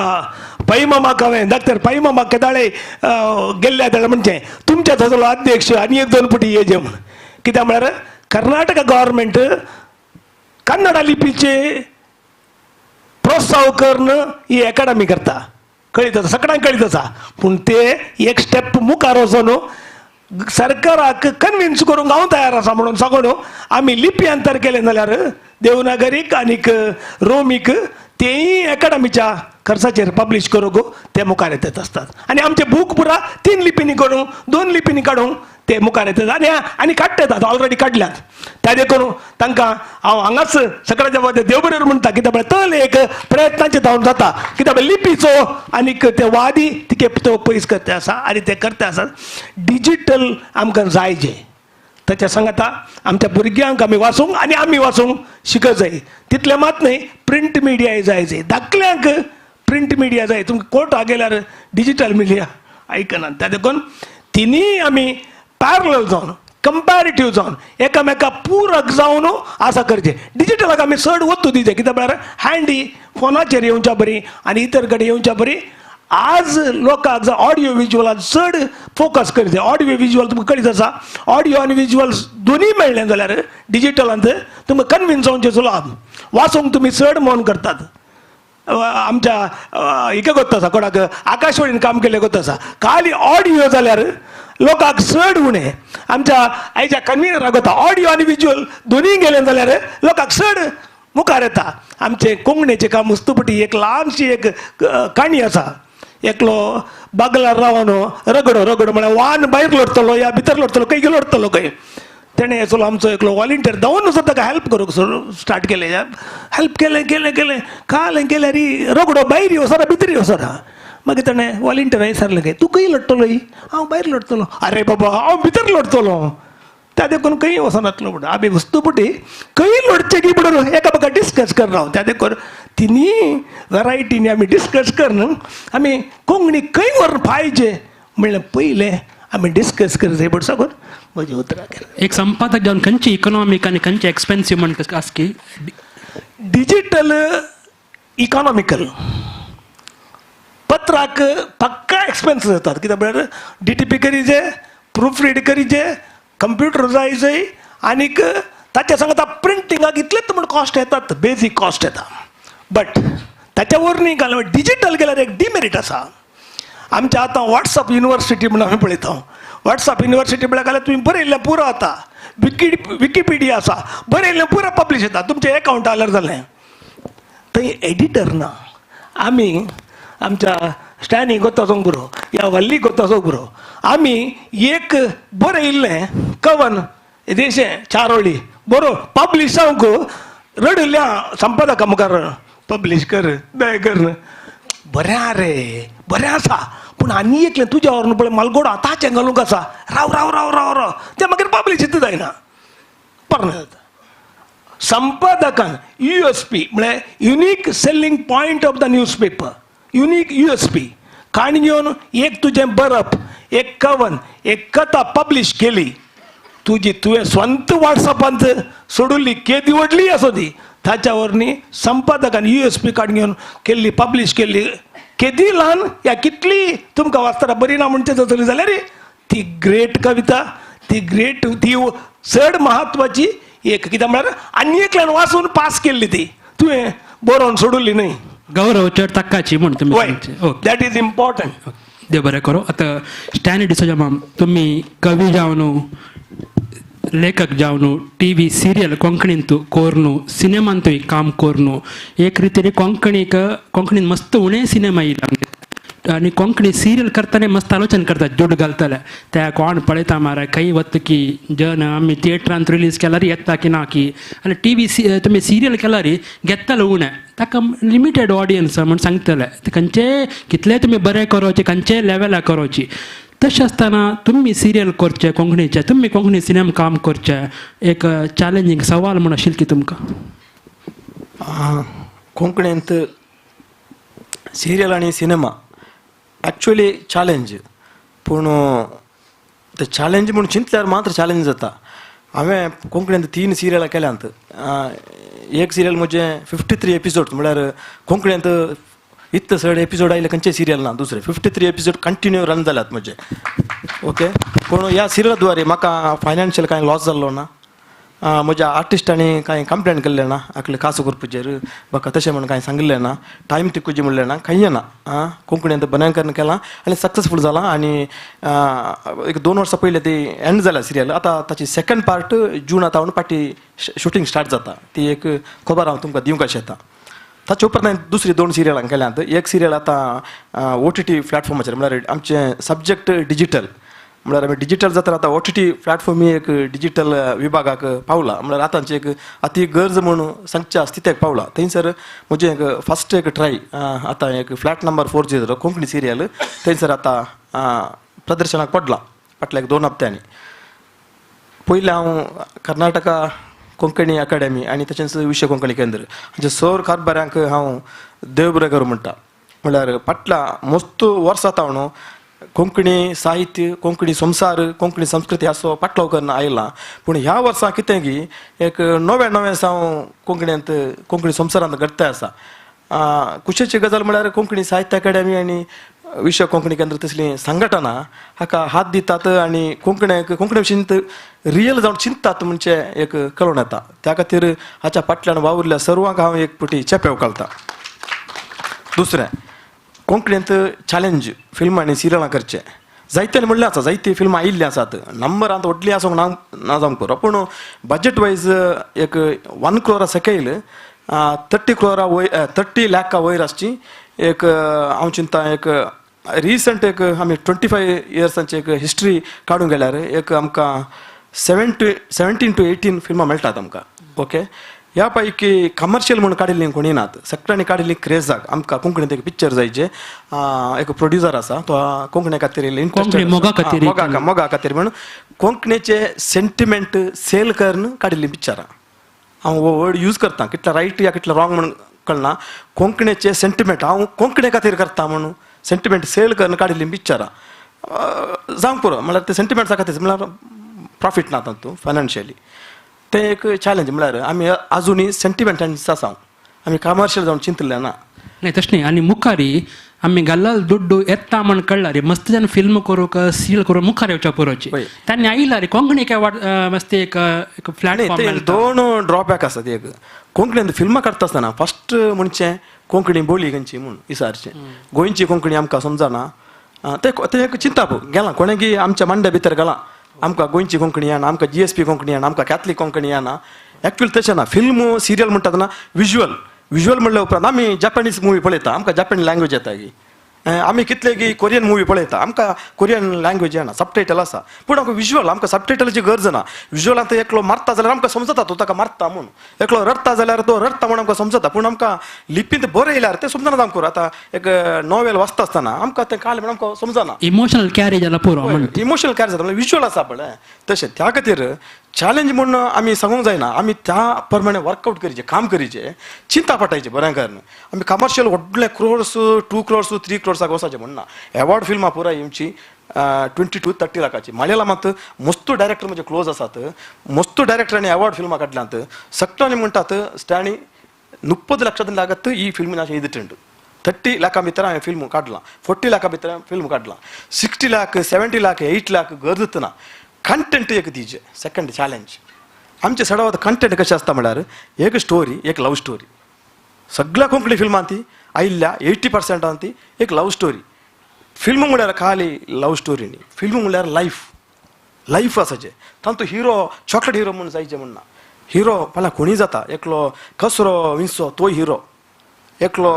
पै मामाक हांवें डॉक्टर पै मामाक केदाळे गेल्ल्या तेन्ना म्हणचें तुमच्या थंयचो अध्यक्ष आनी 1-2 पुटी येजे म्हूण. कित्याक म्हळ्यार कर्नाटका गव्हर्मेंट कन्नडा लिपीचे प्रोत्साहन करून ही एकाडेमी करता कळीत आसा सगळ्यांक कळीत आसा. पूण ते एक स्टेप मुखार वचून सरकाराक कन्विन्स करूंक हांव तयार आसा म्हणून सांगून आमी लिपयांतर केलें जाल्यार देवनागरीक आनीक रोमीक तेय एकाडेमीच्या खर्चाचेर पब्लीश करूंक ते मुखार येतात आसतात. आनी आमचे बूक पुरा 3 लिपींनी करूंक 2 लिपींनी काडूंक ते मुखार येतात आनी काडटात ऑलरेडी काडल्यात त्या देखून तांकां हांव हांगाच सगळ्याच्या मदें देव बरें म्हणटा कित्याक म्हळ्यार तल एक प्रयत्नांचे जावन जाता कित्याक लिपीचो आनीक ते वादी तिके तो पयस करते आसा आनी ते करते आसात डिजिटल आमकां जायजे ताच्या सांगाता आमच्या भुरग्यांक आमी वाचूंक आनी आमी वाचूंक शिकत जाय तितलें मात न्हय प्रिंट मिडियाय जाय धाकल्यांक प्रिंट मिडिया जाय तुमकां कोर्टाक गेल्यार डिजिटल मिडिया आयकनात त्या देखून तिनीय आमी पॅरलल जावन कंपॅरिटीव जावन एकामेका पूरक जावन आसा करचे डिजिटलाक आमी चड वस्तू दिवचे कित्याक म्हळ्यार हँडी फोनाचेर येवच्या बरी आनी इतर कडेन येवच्या बरी आज लोकांक ऑडियो विज्युअलाक चड फोकस करचे ऑडियो विज्युअल तुमकां कळीत आसा ऑडियो आनी विज्युअल्स दोनूय मेळ्ळें जाल्यार डिजिटलांत तुमकां कन्विन्स जावचें सुलभ वाचूंक तुमी चड मन करतात आमच्या हिका गोत्त आसा कोणाक आकाशवाणीन काम केलें गोत्त आसा खाली ऑडियो जाल्यार लोकांक चड उणें आमच्या आयच्या कन्विनराक गोत्ता ऑडियो आनी विज्युअल दोनूय गेलें जाल्यार लोकांक चड मुखार येता आमचे कोंकणीचें काम उस्तुपटी एक ल्हानशी एक काणी आसा एकलो बागलार रावन रगडो रगडो म्हळ्यार वान भायर लोटतलो या भितर लोटतलो खंय लोटतलो खंय तेणें हेचो आमचो एकलो वॉलिंटियर धांवन सुद्दां ताका हेल्प करूंक स्टार्ट केलें हेल्प केलें काल केलें रे रगडो भायर यो सरा भितर यो सरा मागीर ताणें वॉलिंटियरान विचारलें काय तूं खंय लोटतलो हांव भायर लोटतलो आरे बाबा हांव भितर लोटतलो त्या देखून खंय वचनातलो म्हणून आमी वस्तुपटी खंय लोटचें की म्हणून एकामेका डिस्कस करना त्या देखून तिनी वरायटीनी आमी डिस्कस करन आमी कोंकणी खंय व्हरून पाहिजे म्हणलें पयलें आमी डिस्कस करचें म्हूण साकून म्हजें उतरां केलें एक संपादक जावन खंयची इकॉनॉमिक आनी खंयची एक्सपेन्सिव्ह म्हणटा आस की डिजिटल इकॉनॉमिकल पत्राक पक्का एक्सपेन्स जातात कित्याक म्हळ्यार DTP करीचे प्रूफ रीड करीचे कंप्युटर जाय आनीक ताच्या सांगता प्रिंटिंगाक इतलेच म्हण कॉस्ट येतात बेजीक कॉस्ट येता बट ताच्या वरनी घालून डिजिटल केल्यार एक डिमेरीट आसा आमच्या आतां WhatsApp युनिवर्सिटी म्हणून आमी पळयता WhatsApp युनिवर्सिटी म्हळ्यार जाल्यार तुमी बरयल्लें पुरो जाता विकिपीडिया आसा बरयल्लें पुरो पब्लीश जाता तुमचें अकावंट जाल्यार जालें थंय एडिटर ना आमी आमच्या स्टॅनी गोताचो पुरो या वल्ली गोताचो पुरो आमी एक बरयल्लें कवन देशें चारोळी बरो पब्लीश जावंक रडल्या संपादका मुखार पब्लीश कर दय कर बरें आसा पूण आनी एकलें तुज्या व्हरून पळय मालगोडो आतांचें घालूंक आसा राव तें मागीर पब्लीश जायना परणे जाता संपादकान USP म्हळ्यार unique selling point of the news paper unique USP काणी घेवन एक तुजें बरप एक कवन एक कथा पब्लीश केली तुवें स्वंत WhatsAppांत सोडुल्ली केदी व्हडली आसो ती ताच्या वरनी संपादकान USP कार्ड घेवन केल्ली पब्लीश केल्ली केदी ल्हान या कितली तुमकां वाचतना बरी ना म्हणचे जातली जाल्यार ती ग्रेट कविता ती ग्रेट ती चड म्हत्वाची एक कित्याक म्हळ्यार आनी एकल्यान वाचून पास केल्ली ती तुवें बरोवन सोडुल्ली न्हय गौरव चड तक्काची म्हण तुमी ओके दॅट इज इम्पॉर्टंट देव बरें करो आतां स्टॅनी डिसोजा मॅम तुमी कवी जावन लेखक जावन TV सिरियल कोंकणींत कोरनु सिनेमांतूय काम कोरनु एक रितीन कोंकणीन मस्त उणें सिनेमा येयला आनी कोंकणी सिरियल करताना मस्त आलोचन करता जोड घालतले त्या कोण पळयता मारा खंय वता की जन आमी थिएटरांत रिलीज केल्यार येता की ना की आनी TV तुमी सिरियल केल्यार घेतले उणें ताका लिमिटेड ऑडियन्स म्हण सांगतले खंयचे कितले तुमी बरें करचे खंयचे लेवला करची तशें आसतना तुमी सिरियल करचे कोंकणीचे तुमी कोंकणी सिनेमा काम करचे एक चॅलेंजींग सवाल म्हण आशिल्ली की तुमकां कोंकणींत सिरियल आनी सिनेमा एक्चुअली चॅलेंज पूण ते चॅलेंज म्हणून चिंतल्यार मात्र चॅलेंज जाता हांवें कोंकणींत 3 सिरियलां केल्यांत एक सिरियल म्हजें 53 एपिसोड म्हळ्यार कोंकणींत इतले चड एपिसोड आयले खंयचे सिरियल ना दुसरे 53 एपिसोड कंटिन्यू रन जाल्यात म्हजे ओके पूण ह्या सिरियला द्वारे म्हाका फायनान्शियल कांय लॉस जाल्लो ना म्हज्या आर्टिस्टांनी कांय कंप्लेन केल्लें ना आपले कासो करपाचेर म्हाका तशें म्हणून कांय सांगिल्लें ना टायम तिकुजी म्हणलें ना खंय ना कोंकणींत बऱ्यांकन केलां आनी सक्सेसफूल जालां आनी एक 2 वर्सां पयलीं ती एंड जाल्या सिरियल आतां ताची सेकंड पार्ट जून आतां फाटी शुटींग स्टार्ट जाता ती एक खबर हांव तुमकां दिवंक अशें येता ताचे उपरांत हांवें दुसरी 2 सिरियलां केल्यांत एक सिरियल आतां OTT प्लॅटफॉर्माचेर म्हळ्यार आमचें सब्जेक्ट डिजिटल म्हळ्यार आमी डिजिटल जाता आतां OTT प्लॅटफॉर्मी एक डिजिटल विभागाक पावला म्हळ्यार आतांची एक अति गरज म्हणून सांगच्या स्थितीक पावला थंयसर म्हजें एक फस्ट एक ट्राय आतां एक फ्लॅट नंबर 4 कोंकणी सिरियल थंयसर आतां प्रदर्शनाक पडला फाटल्या एक 2 हप्त्यांनी. पयलीं हांव कर्नाटका कोंकणी अकाडेमी आनी तशेंच विश्व कोंकणी केंद्र हांचे सर कारभाऱ्यांक हांव देव बरें करूं म्हणटा. म्हळ्यार फाटल्या मस्त वर्सां जाता न्हू कोंकणी साहित्य कोंकणी संसार कोंकणी संस्कृती असो फाटलो करून आयला पूण ह्या वर्सा कितें की एक नवें हांव कोंकणींत कोंकणी संवसारांत घडटा आसा. खुशेची गजाल म्हळ्यार कोंकणी साहित्य अकाडेमी आनी विश्व कोंकणी केंद्र तसलीं संघटना हाका हात दितात आनी कोंकणी विशीं रियल जावन चिंततात म्हणजे एक कळून येता. त्या खातीर हाच्या फाटल्यान वावुरल्या सर्वांक हांव एक पुटी चेपेव घालता. दुसरें कोंकणींत चॅलेंज फिल्म आनी सिरियलां करचे जायते म्हणलें आसा जायती फिल्मां आयिल्लीं आसात नंबरांत व्हडलीं आसूंक ना जावंक पुरो पूण बजेट वायज एक 1 crore सकयल 30 crore वयर 30 lakh वयर आसची एक हांव चिंता एक रिसंट एक आमी 25 yearsची एक हिस्ट्री काडूंक गेल्यार एक आमकां 17 to 18 फिल्मां मेळटात आमकां. ओके ह्या पैकी कमर्शियल म्हणून काडिल्लीं कोणी नात सगळ्यांनी काडिल्लीं क्रेजाक आमकां कोंकणींत एक पिक्चर जायचे एक प्रोड्युसर आसा तो कोंकणी खातीर मोगा खातीर म्हणून कोंकणीचे सेंटिमेंट सेल करून काडिल्लीं पिक्चरां. हांव हो वर्ड यूज करता कितलो रायट या कितलो रॉंग म्हणून कळना. कोंकणीचे सेंटिमेंट हांव कोंकणी खातीर करता म्हणून सेंटिमेंट सेल करून काडिल्लीं पिक्चरां जावंक पुरो म्हळ्यार ते सेंटिमेंट्सा खातीर म्हळ्यार प्रॉफीट ना तातूंत फायनान्शियली. ते एक चॅलेंज म्हळ्यार आमी आजुनी सेंटिमेंटांनी आसा आमी कमर्शियल जावन चिंतले ना. नाही तशें न्ही आनी मुखारी आमी घाल्लेलो दुड्डू येता म्हण कळला रे मस्त जन फिल्म करूंक सील करून मुखार येवच्या पुरोची तांणी आयला रे कोंकणी काय मस्त एक प्लॅटफॉर्म. 2 ड्रॉबॅक आसात. एक कोंकणींत फिल्मां काडटा आसतना फस्ट म्हणचें कोंकणी बोली खंयची म्हूण विचारचें. गोंयची कोंकणी आमकां समजना ते एक चिंता गेलां कोणेंय आमच्या मांड्या भितर गेलां आमकां गोंयची कोंकणी येना आमकां GSP कोंकणी येना आमकां कॅथलीक कोंकणी येना. एक्चुअली तशें ना. फिल्म सिरियल म्हणटा तेन्ना विज्युअल म्हणल्या उपरांत आमी जॅपनीज मुवी पळयता आमकां जॅपनीज लँग्वेज येता की आमी कितले की कोरियन मुवी पळयता आमकां कोरियन लँग्वेज येना सबटायटल आसा पूण आमकां विज्युअल आमकां सबटायटलाची गरज ना. विज्युअलांत एकलो मारता जाल्यार आमकां समजता तो ताका मारता म्हणून एकलो रडता जाल्यार तो रडता म्हणून आमकां समजता पूण आमकां लिपींत बरें येयल्यार तें समजना जावंक पुरो. आतां एक नॉवेल वाचता आसतना आमकां तें काल म्हणून आमकां समजना इमोशनल कॅरेज जाला पुरो इमोशनल कॅरेज जाता म्हणजे विज्युअल आसा पळय तशें. त्या खातीर चॅलेंज म्हणून आमी सांगूंक जायना आमी त्या प्रमाणे वर्कआउट करचें काम करचें चिंता पडटायचें बरें कारण आमी कमर्शियल व्हडले crores 2 crores 3 crores वचचें म्हणना. एवॉर्ड फिल्मां पुराय आमची 20 to 30 लाखाची. मलयाळमांत मस्त डायरेक्टर म्हणजे क्लोज आसात मस्त डायरेक्टरांनी एवॉर्ड फिल्मां काडल्यांत सगळ्यांनी म्हणटात स्टॅनी 30 ಲಕ್ಷದಿಂದ ಆಗತ್ತು ಈ ಫಿಲ್ಮಿನ ಇದಿಟ್ಟು 30 लाख भितर हांवें फिल्म काडलां 40 लाखा भितर फिल्म काडलां 60 लाख 70 लाख 8 लाख गरज ना. कंटेंट एक दिजे सेकंड चॅलेंज आमचे सडावत कंटेंट कशें आसता म्हळ्यार एक स्टोरी एक लव स्टोरी सगळ्या कोंकणी फिल्मांत ती आयिल्ल्या 80% ती एक लव स्टोरी. फिल्म म्हळ्यार खाली लव स्टोरी न्ही फिल्म म्हळ्यार लायफ आसाचें तातूंत हिरो चॉकलेट हिरो म्हणून जायचें म्हणना. हिरो फाल्यां कोणीय जाता एकलो कसरो विंचो तोय हिरो एकलो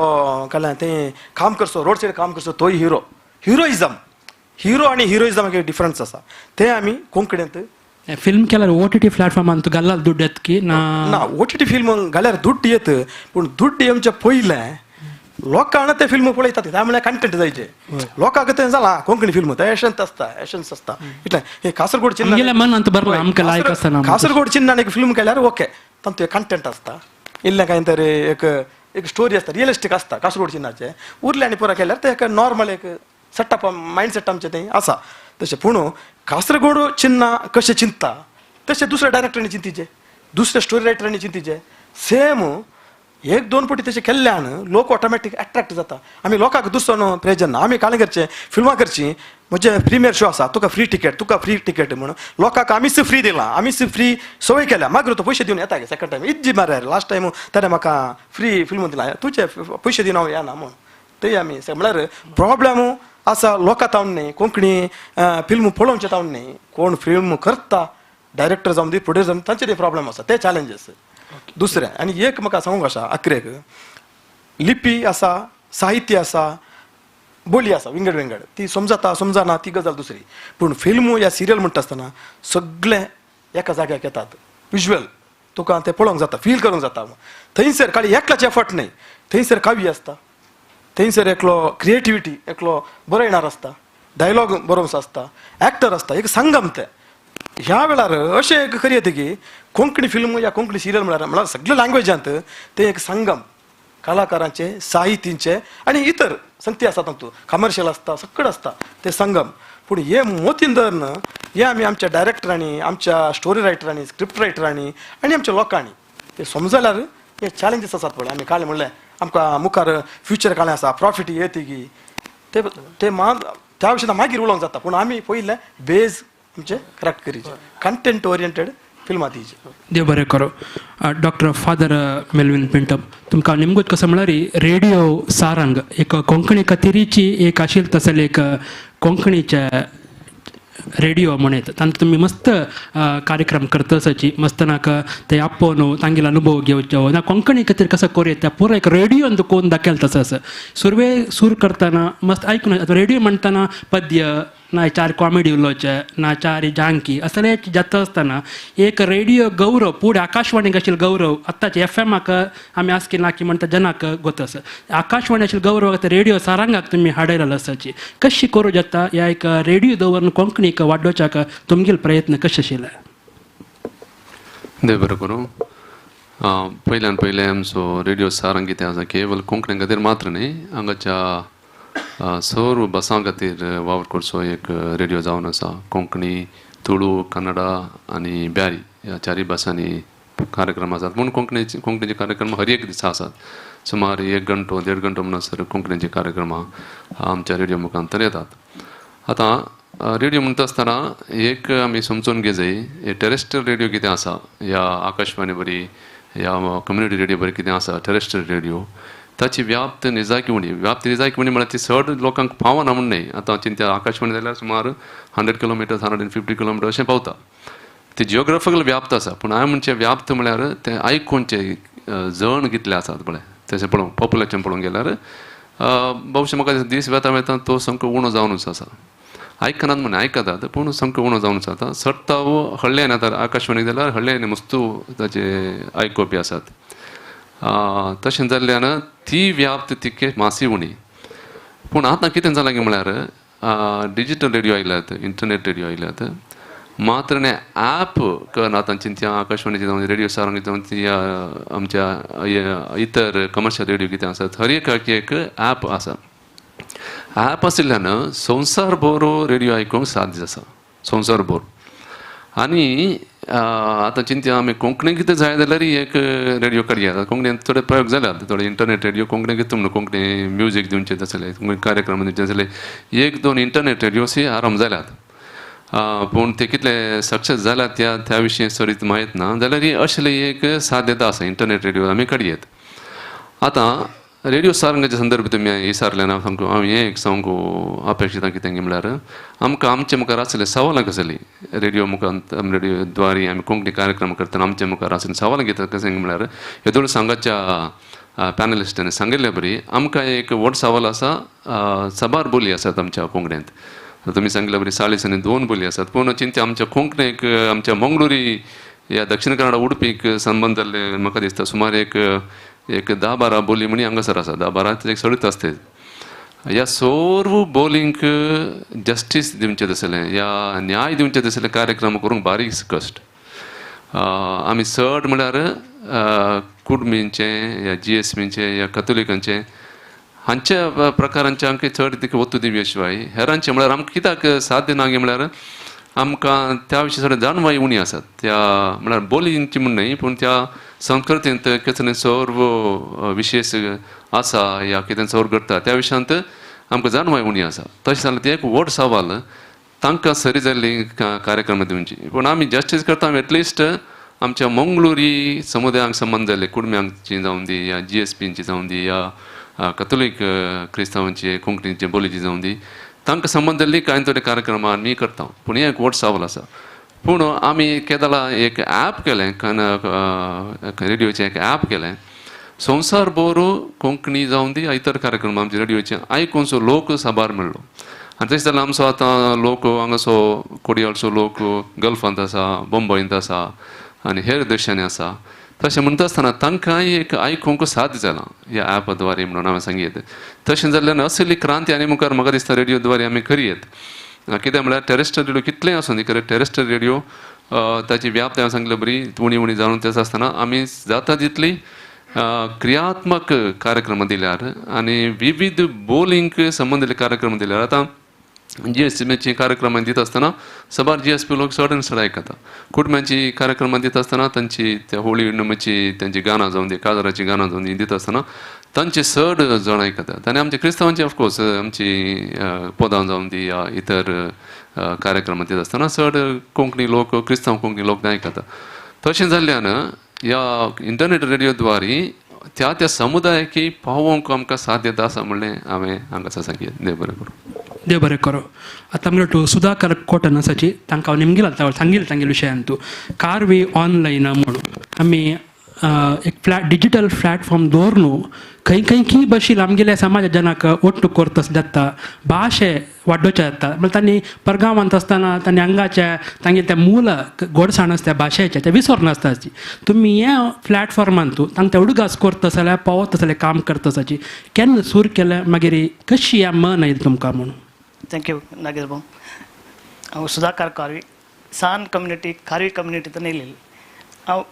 काल्यां तें काम करचो रोड सायड काम करचो तोय हिरो. हिरो आनी हिरोइजम एक डिफरन्स आसा तें आमी कोंकणींत फिल्म केल्यार OTT प्लॅटफॉर्मांत घालल्यार दुड्ड येत की ना OTT फिल्म घाल्यार दुड्ड येत पूण दुड्ड येवचे पयलें लोकांना ते फिल्म पळयतात त्या म्हळ्यार कंटेंट जायचे लोकांक तें जाला कोंकणी फिल्म ते एशन्स आसता इतलें हे कासरगोड चिन्ह कासरगोड चिन्नान एक फिल्म केल्यार ओके तातूंत कंटेंट आसता इल्लें कांय तरी एक स्टोरी आसता रियलिस्टीक आसता कासरगोड चिन्नाचे उरले आनी पुरो केल्यार ते एक नॉर्मल एक सेटअप मायंडसेट आमचें तें आसा तशें. पूण कासरगोड चिन्ना कशें चिंतता तशें दुसऱ्या डायरेक्टरांनी चिंतीचें दुसऱ्या स्टोरी रायटरांनी चिंतीचें सेम 1-2 फावटी तशें केल्ल्यान लोक ऑटोमॅटीक अट्रॅक्ट जाता. आमी लोकांक दुसरो प्रेजन ना आमी काळें करचें फिल्मां करचीं म्हणजे प्रिमियर शो आसा तुका फ्री टिकेट म्हणून लोकांक आमीच फ्री दिलां आमीच फ्री सवय केल्या मागीर तो पयशे दिवन येता सेकंड टायम इज्जी मार लास्ट टायम ताणें म्हाका फ्री फिल्म दिलां तुजे पयशे दिवन हांव येना म्हूण ते आमी म्हळ्यार प्रॉब्लेम आसा लोकां तावन न्ही कोंकणी फिल्म पळोवचे तावन न्ही कोण फिल्म करता डायरेक्टर जावन दी प्रोड्युसर जावन तांचे प्रॉब्लेम आसा ते चॅलेंजीस. दुसरें आनी एक म्हाका सांगूंक आसा अकरेक लिपी आसा साहित्य आसा बोली आसा विंगड विंगड ती समजना ती गजाल दुसरी. पूण फिल्म या सिरियल म्हणटा आसतना सगळें एका जाग्याक येतात. विज्युअल तुका तें पळोवंक जाता, फील करूंक जाता. थंयसर खाली एकल्याचे एफर्ट न्हय, थंयसर काव्य आसता, थंयसर एकलो क्रिएटिविटी एकलो बरो येणार आसता, डायलॉग बरोवंक आसता, एक्टर आसता, एक संगम ते. ह्या वेळार अशें एक खरी येता की कोंकणी फिल्म या कोंकणी सिरियल म्हळ्यार सगळ्या लँग्वेजांत ते एक संगम कलाकारांचे, साहित्यांचे आणि इतर संगती आसात तातूंत, कमर्शियल आसता, सगळें आसता ते संगम. पूण हे मोतीन धरून हे आमी आमच्या डायरेक्टरांनी, आमच्या स्टोरी रायटरांनी, स्क्रिप्ट रायटरांनी आणि आमच्या लोकांनी ते समजल्यार हे चॅलेंजीस आसात पळय. आमी काल म्हणलें आमकां मुखार फ्युचर काळें आसा, प्रॉफिट येता की ते त्या विशयान मागीर उलोवंक जाता. पूण आमी पयलें बेज आमचे करेक्ट करीचे, कंटेंट ओरिएंटेड फिल्मां दिवचे. देव बरें करो. डॉक्टर फादर मेल्विन पिंटप, तुमकां नेमकूच कसं म्हळ्यार रेडिओ सारंग एक कोंकणी कथेरीची एक आशिल्ली तसले एक कोंकणीचे रेडिओ म्हणत तांकां तुमी मस्त कार्यक्रम करता आसाची मस्त नाका ते आपोवन तांगेलो अनुभव घेवचो ना कोंकणी खातीर कसं करूं त्या पुरो एक रेडिओन कोण दाखयला तसं असं सूर करतना मस्त आयकून रेडिओ म्हणटाना पद्य ना चार कॉमेडी उलोवचे ना चार जांकी असले जाता आसतना एक रेडिओ गौरव पुढे आकाशवाणीक आशिल्लो गौरव आतांचे FM आमी आसकी ना की म्हणटा जनाक गोत आसा आकाशवाणी आशिल्लो गौरव रेडिओ सारंगाक तुमी हाडयलो आसाची कशी करूं जाता ह्या एक रेडिओ दवरून कोंकणीक वाडोवच्याक तुमगेले प्रयत्न कशे आशिल्ले. देव बरें करूं. पयल्यान आमचो रेडिओ सारंग कितें आसा केवळ कोंकणी खातीर मात्र न्ही हांगाच्या सर्व बसां खातीर वावर करचो एक रेडिओ जावन आसा. कोंकणी, तुळू, कन्नडा आनी ब्यारी ह्या चारय भासांनी कार्यक्रम आसात. पूण कोंकणीचे कार्यक्रम हर एक दिसा आसात. सुमार 1 घंटो 1.5 घंटो म्हणसर कोंकणीचे कार्यक्रम आमच्या रेडिओ मुखांतर येतात. आतां रेडिओ म्हणटा आसतना एक आमी समजून घे जाय हे टेरेस्ट्रियल रेडिओ कितें आसा या आकाशवाणी बरी या कम्युनिटी रेडिओ बरी कितें आसा टेरेस्ट्रियल रेडिओ ताची व्याप्त निजाकी म्हळ्यार ती चड लोकांक पावना म्हण न्हय. आतां चिंत्या आकाशवाणी जाल्यार सुमार 100 किलोमिटर्स 150 किलोमिटर अशें पावता. ती जियोग्राफिकल व्याप्त आसा पूण हांवें म्हणचे व्याप्त म्हळ्यार ते आयकोनचे जण कितले आसात पळय तशें पळोवंक पॉप्युलेशन पळोवंक गेल्यार भोवशे म्हाका दीस वेता तो सामको उणो जावनूच आसा. आयकनात म्हणे आयकतात पूण सामको उणो जावनूच आसा. सट्टा हळ्ळेन आतां आकाशवाणीक जाल्यार हळ्ळेन मस्तू ताचे आयकोवपी आसात. तशें जाल्ल्यान ती व्याप्त तितके मासी उणी. पूण आतां कितें जालां की म्हळ्यार डिजिटल रेडिओ आयल्यात इंटरनेट रेडिओ आयल्यात मात्र ॲप करून आतां चिंत्या आकाशवाणीचे जावन रेडिओ सारंग जावन ती आमच्या इतर कमर्शियल रेडिओ कितें आसात हर एक ॲप आसा. ॲप आशिल्ल्यान संवसारभर रेडिओ आयकूंक साध्य आसा संवसारभर. आनी आतां चिंत्या आमी कोंकणी कितें जाय जाल्यार एक रेडिओ काडया. कोंकणीन थोडे प्रयोग जाल्यात थोडे इंटरनेट रेडिओ कोंकणी घेतूं म्हणून कोंकणी म्युजीक दिवचें तसलें कार्यक्रम दिवचे जाल्यार 1-2 इंटरनेट रेडिओसी आराम जाल्यात. पूण ते कितले सक्सेस जाल्यात त्या विशीं सरीत माहीत ना जाल्यार ही असली एक साध्यता आसा इंटरनेट रेडिओ आमी काडयेत. आतां रेडिओ सारंगाच्या संदर्भात तुमी विचारल्यान हांव हें एक सांगू अपेक्षीत कितें म्हळ्यार आमकां आमचे मुखार आसले सवालां कसली रेडिओ मुखांत रेडिओ द्वारे आमी कोंकणी कार्यक्रम करतना आमचे मुखार आसले सवालां घेतात कशें म्हळ्यार येदोळ सांगाच्या पॅनलिस्टांनी सांगिल्ले बरी आमकां एक व्हड सवाल आसा साबार बोली आसात आमच्या कोंकणींत. तुमी सांगिल्ले बरी 40 आनी 2 बोली आसात पूण चिंत्या आमच्या कोंकणीक आमच्या मंगळुरी ह्या दक्षिण कन्नडा उडपीक संबंद जाल्ले म्हाका दिसता सुमार एक 10-12 बोली म्हणी हांगासर आसा 10-12 एक सडीत आसतात. ह्या सर्व बोलींक जस्टीस दिवचें तसलें या न्याय दिवचें तसलें कार्यक्रम करूंक बारीक कश्ट. आमी चड म्हळ्यार कुडमींचें या GSBचें या कथोलिकांचें हांच्या प्रकारांचे आमकां चड तिका वतू दिवया शिवाय हेरांचें म्हळ्यार आमकां कित्याक साध्य ना गे म्हळ्यार आमकां त्या विशीं सगळें जाणवाय उणी आसात. त्या म्हळ्यार बोलींची म्हण न्हय पूण त्या संस्कृतींत कितें सर्व विशेश आसा या कितें सर्व घडटा त्या विशयांत आमकां जाणवाय उणी आसा. तशें जाल्यार तें एक व्हड सवाल तांकां सरी जाल्ली कार्यक्रम दिवची. पूण आमी जस्टीस करता एटलिस्ट आमच्या मंगळुरी समुदायाक संबंद जाल्ले कुडम्यांची जावं दी या GSBची जावं दी या कथोलीक क्रिस्तांवांची कोंकणीची बोलीची जावं दी तांकां संबंद जाल्ली कांय तरी कार्यक्रम आमी करता. पूण हें एक व्हड सवाल आसा. पूण आमी केदां एक ॲप केलें रेडिओचें एक ॲप केलें संवसार बोरो कोंकणी जावन दी इतर कार्यक्रम आमचे रेडिओचे आयकूनसो लोक साबार मेळ्ळो आनी तशें जाल्यार आमचो आतां लोक हांगासो कोडयाळचो लोक गल्फांत आसा बंबईंत आसा आनी हेर देशांनी आसा तशें म्हणटा आसतना तांकांय एक आयकूंक साध्य जालां ह्या ॲपा द्वारे म्हणून हांवें सांगीत तशें जाल्यार असली क्रांती आनी मुखार म्हाका दिसता रेडिओ द्वारे आमी करयत कित्याक म्हळ्यार टेरेस्ट्रियल रेडिओ कितलेंय आसूं दी खरें टेरेस्ट्रियल रेडिओ ताची व्याप्त हांवें सांगलें बरी उणी जाणून तेच आसतना आमी जाता तितली क्रियात्मक कार्यक्रम दिल्यार आनी विविध बोलींक संबंदीत कार्यक्रम दिल्यार आतां GSPचे कार्यक्रम दित आसतना सबार GSP लोक चड आनी चड आयकता कुटुंबांची कार्यक्रम दित आसतना तांची त्या होळी हुण्णमेची तांची गाणां जावन दी काजराची गाणां जावन दी दित आसतना तांचे चड जण आयकतात आनी आमच्या क्रिस्तांवांची ऑफकोर्स आमची पदां जावन दी या इतर कार्यक्रम दित आसतना चड कोंकणी लोक क्रिस्तांव कोंकणी लोक ते आयकता तशें जाल्ल्यान ह्या इंटरनेट रेडिओ द्वारे त्या समुदायाकी पावोवंक आमकां साध्यता आसा म्हणलें हांवें हांगासर सांगलें देव बरें करूं देव बरें करो आतां म्हणटा सुधाकर कॉटन आसाची तांकां हांव नेमगे सांगिल्ले विशयान तूं कारवी ऑनलायन म्हणून आमी एक डिजिटल प्लॅटफॉर्म दवरून खंय की भाशेन आमगेल्या समाजा जनाक ओट्टू करता जाता भाशे वाडोवचे जाता म्हणजे तांणी परगांवांत आसतना तांणी हांगाच्या तांगे त्या मूल गोडसाण आसता भाशेच्या ते विसर नासताची तुमी ह्या प्लॅटफॉर्मान तूं तांकां उडगास करता जाल्यार पावता जाल्यार काम करता आसाची केन्ना सूर केल्या मागीर कशी ह्या मन आयली तुमकां म्हणून थँक्यू नागेश भाऊ हांव सुधाकर कारवी सान कम्युनिटी कारवी कम्युनिटींतून येयलेली हांव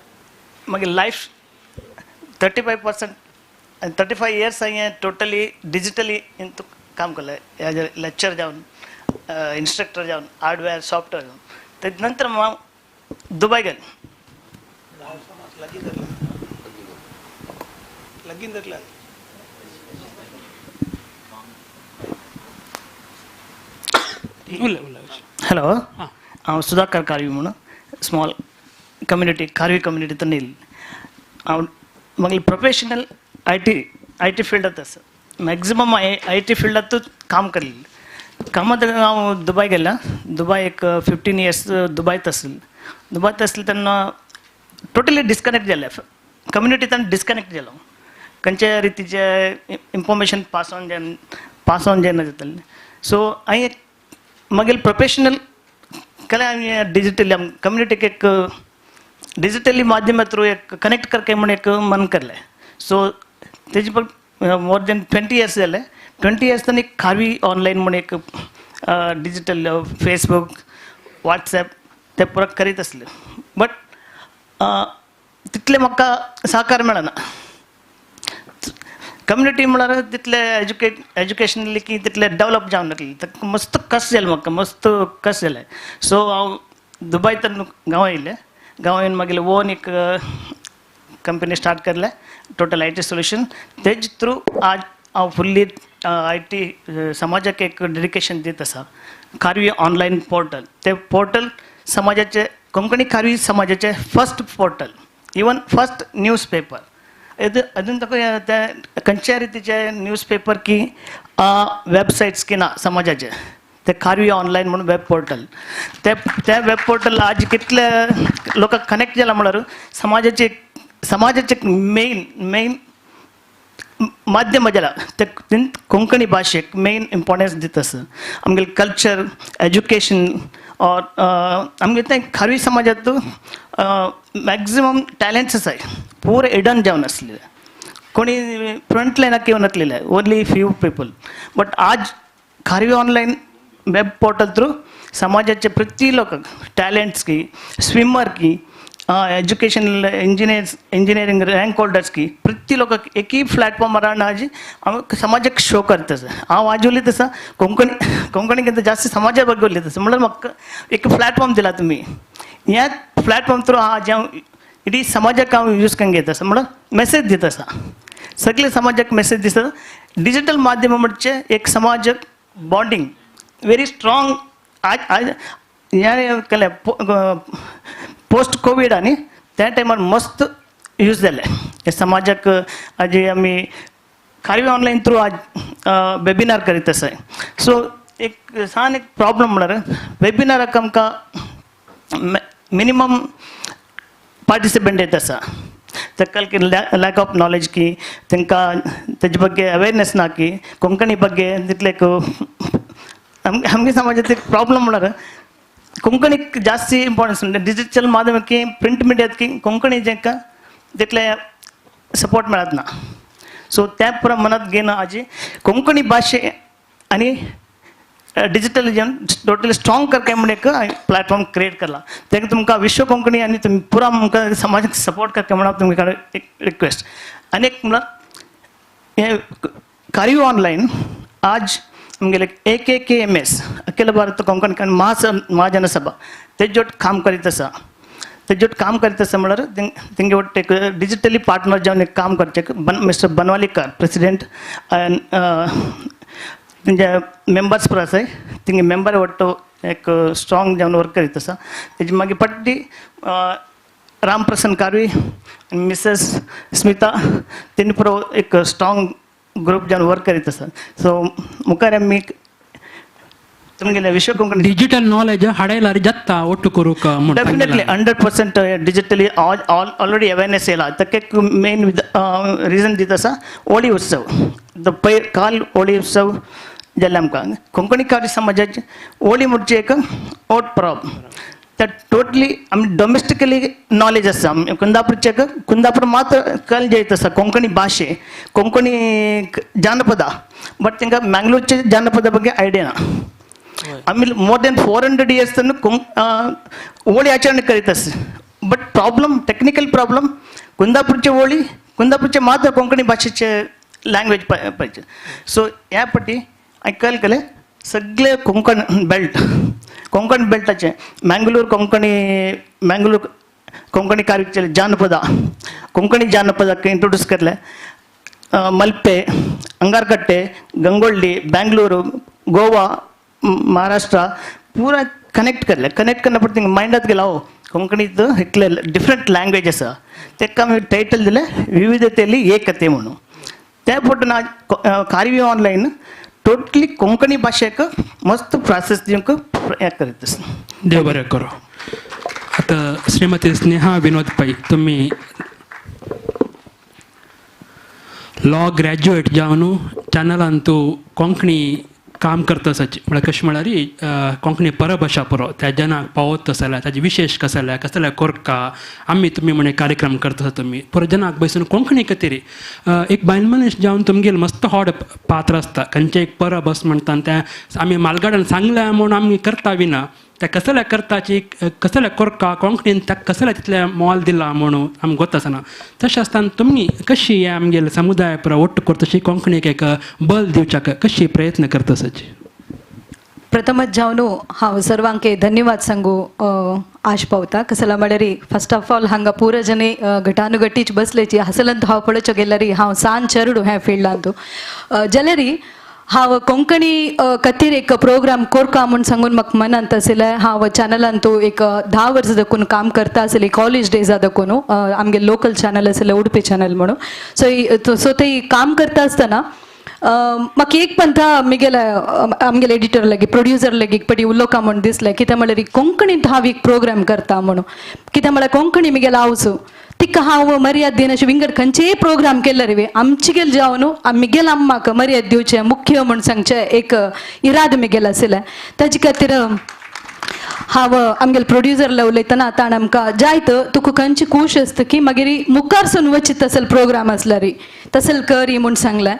मागीर लायफ 35% 35 years हांवें टोटली डिजिटली काम केलें एज लेक्चर जावन इन्स्ट्रक्टर जावन हार्डवेअर सॉफ्टवेअर जावन तेजे नंतर हांव दुबय गेलें हॅलो हांव सुधाकर कारवी म्हणून स्मॉल कम्युनिटी कारवी कम्युनिटींतून येयल्ली हांव मागीर प्रोफेशनल आय टी फिल्डांत आसा मॅक्झिमम IT फिल्डांतूच काम केल्लें कामांत हांव दुबय गेला दुबय एक 15 years दुबयत आसलें तेन्ना टोटली डिस्कनेक्ट जालें कम्युनिटींतल्यान डिस्कनेक्ट जालो खंयच्या रितीचे इन्फॉर्मेशन पास ऑन जायना जातालें सो हांवें मागीर प्रोफेशनल केलें हांवें डिजिटली कम्युनिटीक एक डिजिटली माध्यमा थ्रू एक कनेक्ट करके म्हणून एक मन केलें सो तेजे मोर देन 20 years जाले 20 years ताणी कारवी ऑनलायन म्हणून एक डिजिटल फेसबूक वॉट्सॅप ते पुरो करीत आसले बट तितले म्हाका सहकार मेळना कम्युनिटी म्हळ्यार तितले एज्युकेशनली की तितले डेवलप जावन नासलें मस्त कस जालें म्हाका मस्त कस जालें सो हांव दुबयतून गांवां येयलें गांवां येवन मागीर ओन एक कंपनी स्टार्ट केलें टोटल IT सोल्युशन तेज थ्रू आज हांव फुल्ली IT समाजाक एक डेडिकेशन दीत आसा कारवी ऑनलायन पोर्टल ते पोर्टल समाजाचे कोंकणी कारवी समाजाचे first portal even first news paper अजून तक खंयच्या रितीचे न्यूज पेपर की वेबसायट्स की ना समाजाचे ते कारवी ऑनलायन म्हणून वेब पोर्टल त्या वेब पोर्टल आज कितले लोकांक कनेक्ट जाला म्हळ्यार समाजाचे मेन माध्यम जाला ते कोंकणी भाशेक मेन इम्पॉर्टन्स दिता आसा आमगे कल्चर एज्युकेशन और आमगे ते कारवी समाजात मॅक्झिमम टॅलेंट्स आसाय पूरे हिडन जावन आसले कोणी फ्रंट लायनाक येवन नासलेले ओनली फ्यू पीपल बट आज कारवी ऑनलायन वेब पोर्टल थ्रू समाजाचे प्रति लोक टैलेंट्स की स्विमर की एजुकेशन इंजिनियरिंग रँक होल्डर्स की प्रति लोक एक ही प्लॅटफॉर्मार आज समाजाक शो करता हांव आज उलयता तसा कोंकणीकिंत जास्त समाजा बद्दल उलयता तसा म्हणल्यार म्हाका एक प्लॅटफॉर्म दिला तुमी ह्या प्लॅटफॉर्म थ्रू आज हांव इडी समाजाक हांव यूज करून घेता आसा म्हणल्यार मेसेज दिता आसा सगळे समाजाक मेसेज दिता डिजिटल माध्यम म्हणजे एक समाजाक बॉन्डिंग वेरी स्ट्रॉंग आज ह्या केलें पोस्ट कोवीड आनी त्या टायमार मस्त यूज जालें समाजाक आज आमी कारवी ऑनलायन थ्रू आज वेबिनार करीत आसाय सो एक सान एक प्रॉब्लम म्हळ्यार वेबिनाराक आमकां मिनिमम पार्टिसिपेंट येत आसा तेका लॅक ऑफ नॉलेज की तांकां तेजे बग्गे अवेरनेस ना की कोंकणी बग्गे तितले आमगे समाजात एक प्रॉब्लम म्हणल्यार कोंकणीक जास्त इंपॉर्टन्स डिजिटल माध्यमांकी प्रिंट मिडियात कोंकणी जेका तितले सपोर्ट मेळत ना सो त्या पुरा मनात घेवन आजी कोंकणी भाषे आणि डिजिटल टोटली स्ट्रॉंग करके म्हणून एक प्लॅटफॉर्म क्रिएट केला तेका तुमकां विश्व कोंकणी आणि तुम्ही पुरा आमकां समाजाक सपोर्ट करके म्हणून तुमकां एक रिक्वेस्ट आणि एक म्हणल्यार हे कार्य ऑनलाईन आज आमगेले AKKMS अखिल भारत कोंकणी महाजनसभा तेजोट काम करीत आसा म्हळ्यार तेंगे वट्ट एक डिजिटली पार्टनर जावन एक काम करचे मिस्टर बनवालीकर प्रेसिडेंट तेंचे मेंबर्स पण आसाय तेंगे मेंबर वट्ट एक स्ट्रॉंग जावन वर्क करीत आसा तेजी मागीर पट्टी रामप्रसन्न कारवी मिसेस स्मिता तेणी पुरो एक स्ट्रॉंग ग्रुप जावन वर्क करीत आसा सो मुखार आमी तुमगेले विश्व कोंकणी डिजिटल नॉलेज हाडयल्यार जाता ಒಟ್ಟು करूक डेफिनेटली 100% डिजिटली ऑलरेडी अवेरनेस येयला ताका एक मेन रिजन दिता आसा होळी उत्सव काल होळी उत्सव जाल्ले आमकां कोंकणी कार्य समाजाचे होळी म्हणचे एक ओट परब त्या टोटली आमी डोमेस्टिकली नॉलेज आसा कुंदापूर मात्र कल जे आसा कोंकणी भाशे कोंकणी जानपदा बट तांकां मँगलोरचे जानपदा बग्गे आयडिया ना आम्ही मोर दॅन 400 years होळी आचरण करीत आसा बट प्रॉब्लम टेक्निकल प्रॉब्लम कुंदापूरचे मात्र कोंकणी भाषेचे लँग्वेज पाहिजे सो ह्या पटी हांवें केले सगळे कोंकण बेल्टाचे मँगलोर कोंकणी कार्य जानपदा कोंकणी जानपदाक इंट्रोड्यूस केले मल्पे अंगारकट्टे गंगोळ्ळी बेंगलुरु गोवा महाराष्ट्र पूरा कनेक्ट करना पडटा माइंडात गेला हो कोंकणीत इतले डिफरंट लँग्वेज आसा तेका आमी टायटल दिलें विविधतेली एकते म्हणून त्या पटून कार्य ऑनलाईन टोटली कोंकणी भाषेक मस्त प्रासेस दिवंक प्रयत्न करीत आसा देव बरें करो आता श्रीमती स्नेहा विनोद पै तुम्ही लॉ ग्रॅज्युएट जावन चॅनलान तूं कोंकणी काम करता आसाची म्हळ्यार कशें म्हळ्यार कोंकणी परभाशा पुरो त्या जनाक पावत जाल्यार ताजी विशेश कसले कोरका आमी तुमी म्हणे कार्यक्रम करता तुमी पुरो जनाक बसून कोंकणी खातीर एक बायल मनीस जावन तुमगेले मस्त व्हड पात्र आसता खंयचे एक परब आसा म्हणटा त्या आमी मालगाड्यान सांगल्या म्हूण आमी करता विना त्या कसल्या करताची कसल्या कोरका कोंकणीन त्या कसल्या तितले मोल दिला म्हणून आमकां गोत आसना तशें आसतना तुमी कशी हे आमगेले समुदाय पुरो ಒಟ್ಟು करतशी कोंकणीक एक बल दिवच्याक कशी प्रयत्न करता आसाची प्रथमच जावन हांव सर्वांक धन्यवाद सांगू आश पावता कसला म्हळ्यार फर्स्ट ऑफ ऑल हांगा पुरो जने गटानुगटीच बसलेची हसलंत हांव पळोवचे गेल्यार हांव सांज चेरडू ह्या फिल्डांत जाल्यार हांव कोंकणी खातीर एक प्रोग्राम कोरका म्हूण सांगून म्हाका मनांत आसलें हांव चॅनलान तूं एक 10 वर्सां देखून काम करता आसली कॉलेज डेजा देखून आमगे लोकल चॅनल आसलें उडपी चॅनल म्हणून सो ते काम करता आसतना म्हाका एक पंथा आमगेले एडिटर लेगीत प्रोड्युसर लेगीत पटी उलोवका म्हूण दिसलें कित्याक म्हळ्यार कोंकणींत हांव एक प्रोग्राम करता म्हणून कित्याक म्हळ्यार कोंकणी मिगेल हावस तिका हांव मर्याद दिन अशें विंगड खंयचेय प्रोग्राम केल्यार वे आमचे गेल जावन मिगेल अम्माक मर्याद दिवचें मुख्य म्हूण सांगचें एक इराद मिगेल आसलें ताजे खातीर हांव आमगेले प्रोड्युसरला उलयतना ताणें आमकां जायत तुका खंयची खूश आसता की मागीर मुखारसून वचीत तसल प्रोग्राम आसल्यार तसल कर म्हूण सांगलें